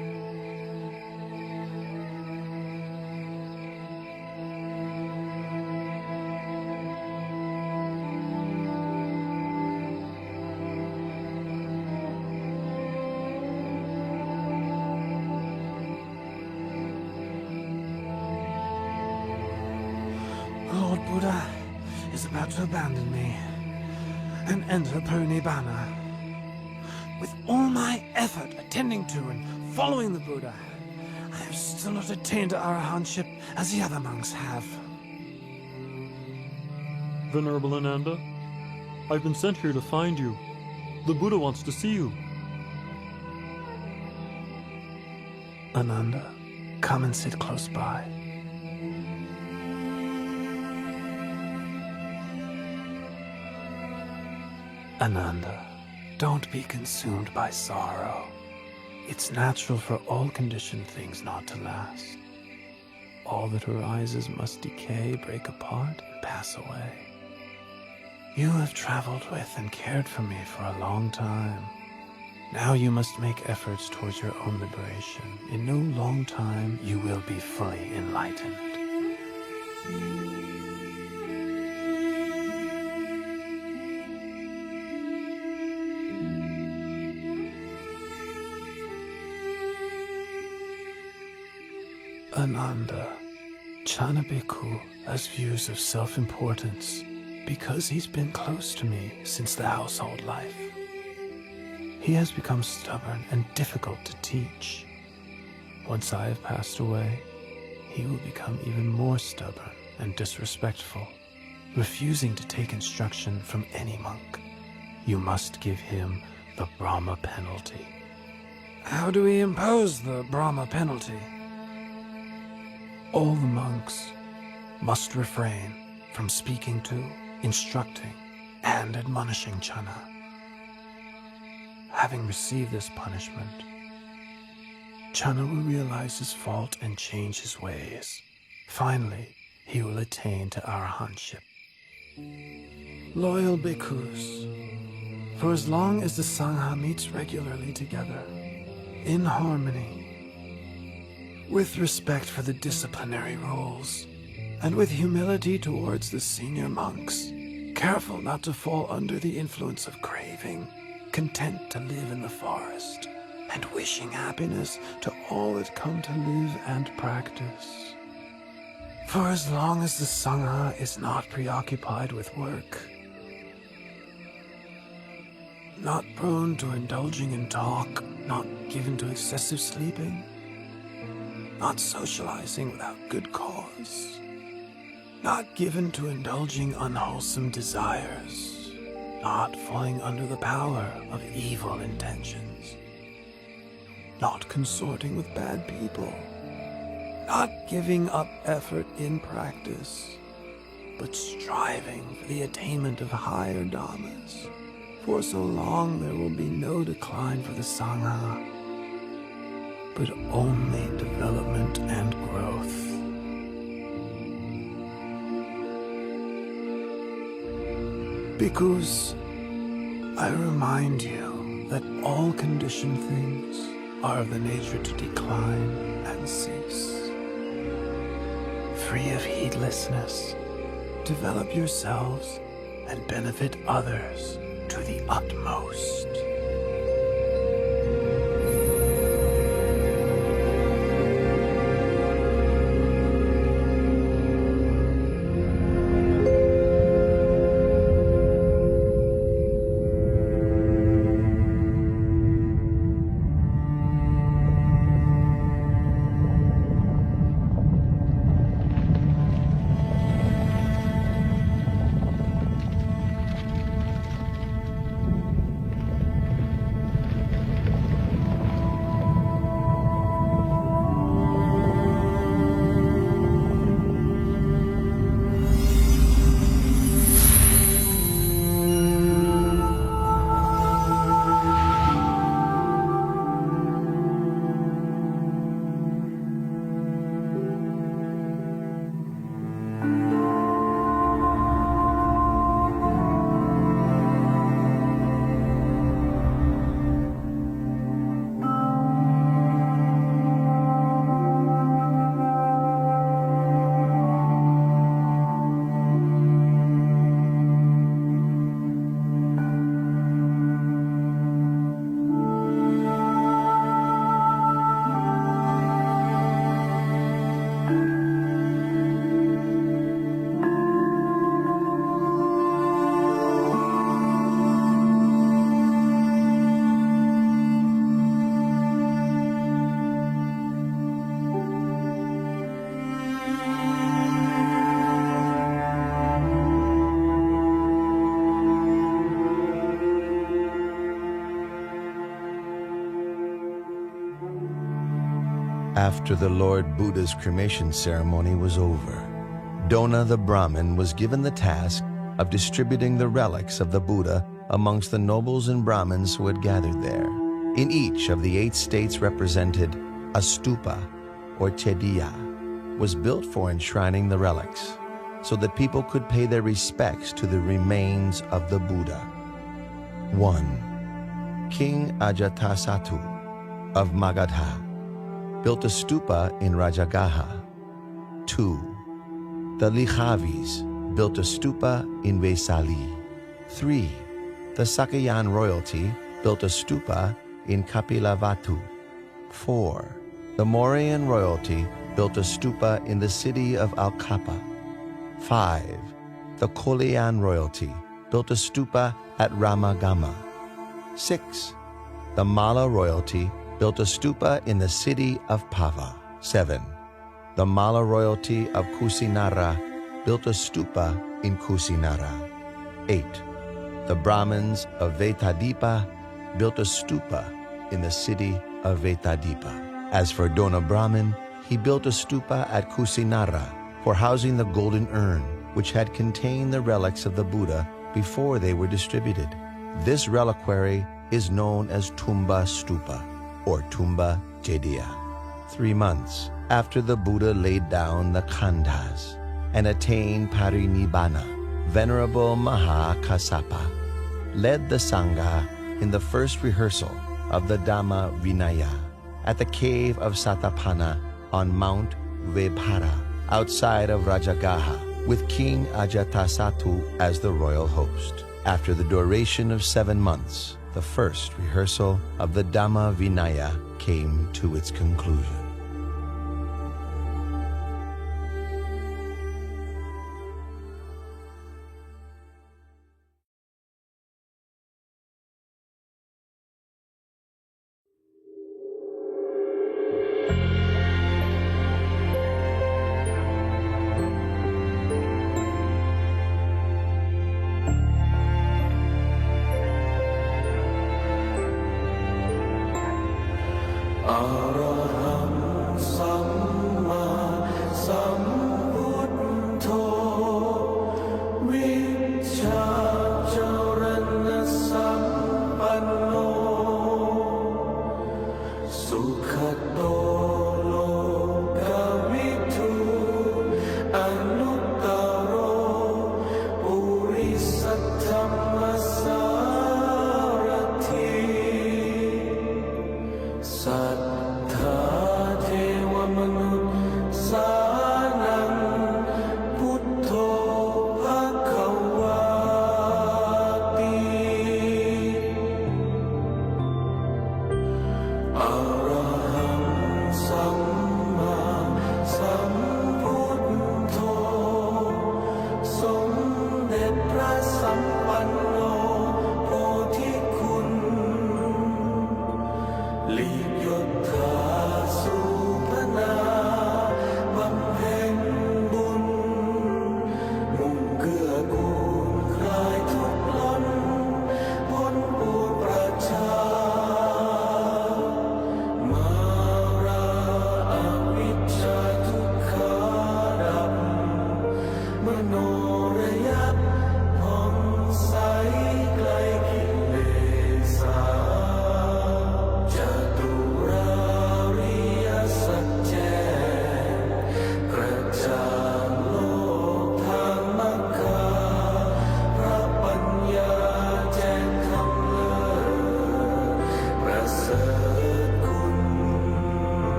Lord Buddha is about to abandon me and enter Parinibbana. With all my effort attending to and following the Buddha, I have still not attained to arahantship as the other monks have. Venerable Ananda, I've been sent here to find you. The Buddha wants to see you. Ananda, come and sit close by. Ananda, don't be consumed by sorrow. It's natural for all conditioned things not to last. All that arises must decay, break apart, and pass away. You have traveled with and cared for me for a long time. Now you must make efforts towards your own liberation. In no long time, you will be fully enlightened. Ananda, Chanabhikkhu has views of self-importance because he's been close to me since the household life. He has become stubborn and difficult to teach. Once I have passed away, he will become even more stubborn and disrespectful, refusing to take instruction from any monk. You must give him the Brahma penalty. How do we impose the Brahma penalty? All the monks must refrain from speaking to, instructing, and admonishing Channa. Having received this punishment, Channa will realize his fault and change his ways. Finally, he will attain to arahantship. Loyal bhikkhus, for as long as the Sangha meets regularly together, in harmony, with respect for the disciplinary rules, and with humility towards the senior monks, careful not to fall under the influence of craving, content to live in the forest, and wishing happiness to all that come to live and practice. For as long as the Sangha is not preoccupied with work, not prone to indulging in talk, not given to excessive sleeping, not socializing without good cause, not given to indulging unwholesome desires, not falling under the power of evil intentions, not consorting with bad people, not giving up effort in practice, but striving for the attainment of higher dhammas. For so long there will be no decline for the Sangha, but only development and growth. Bhikkhus, I remind you that all conditioned things are of the nature to decline and cease. Free of heedlessness, develop yourselves and benefit others to the utmost. After the Lord Buddha's cremation ceremony was over, Dona the Brahmin was given the task of distributing the relics of the Buddha amongst the nobles and Brahmins who had gathered there. In each of the 8 states represented, a stupa, or chediya, was built for enshrining the relics, so that people could pay their respects to the remains of the Buddha. 1. King Ajatasattu of Magadha built a stupa in Rajagaha. 2. The Likhavis built a stupa in Vesali. 3. The Sakayan royalty built a stupa in Kapilavatu. 4. The Mauryan royalty built a stupa in the city of Alkapa. 5. The Kolian royalty built a stupa at Ramagama. 6. The Malla royalty built a stupa in the city of Pava. 7. The Malla royalty of Kusinara built a stupa in Kusinara. 8. The Brahmins of Vetadipa built a stupa in the city of Vetadipa. As for Dona Brahmin, he built a stupa at Kusinara for housing the golden urn, which had contained the relics of the Buddha before they were distributed. This reliquary is known as Tumba Stupa, or Tumba Jediya. 3 months after the Buddha laid down the khandhas and attained parinibbana, Venerable Maha Kassapa led the Sangha in the first rehearsal of the Dhamma Vinaya at the cave of Satapana on Mount Vebhara, outside of Rajagaha, with King Ajatasattu as the royal host. After the duration of 7 months, the first rehearsal of the Dhamma Vinaya came to its conclusion.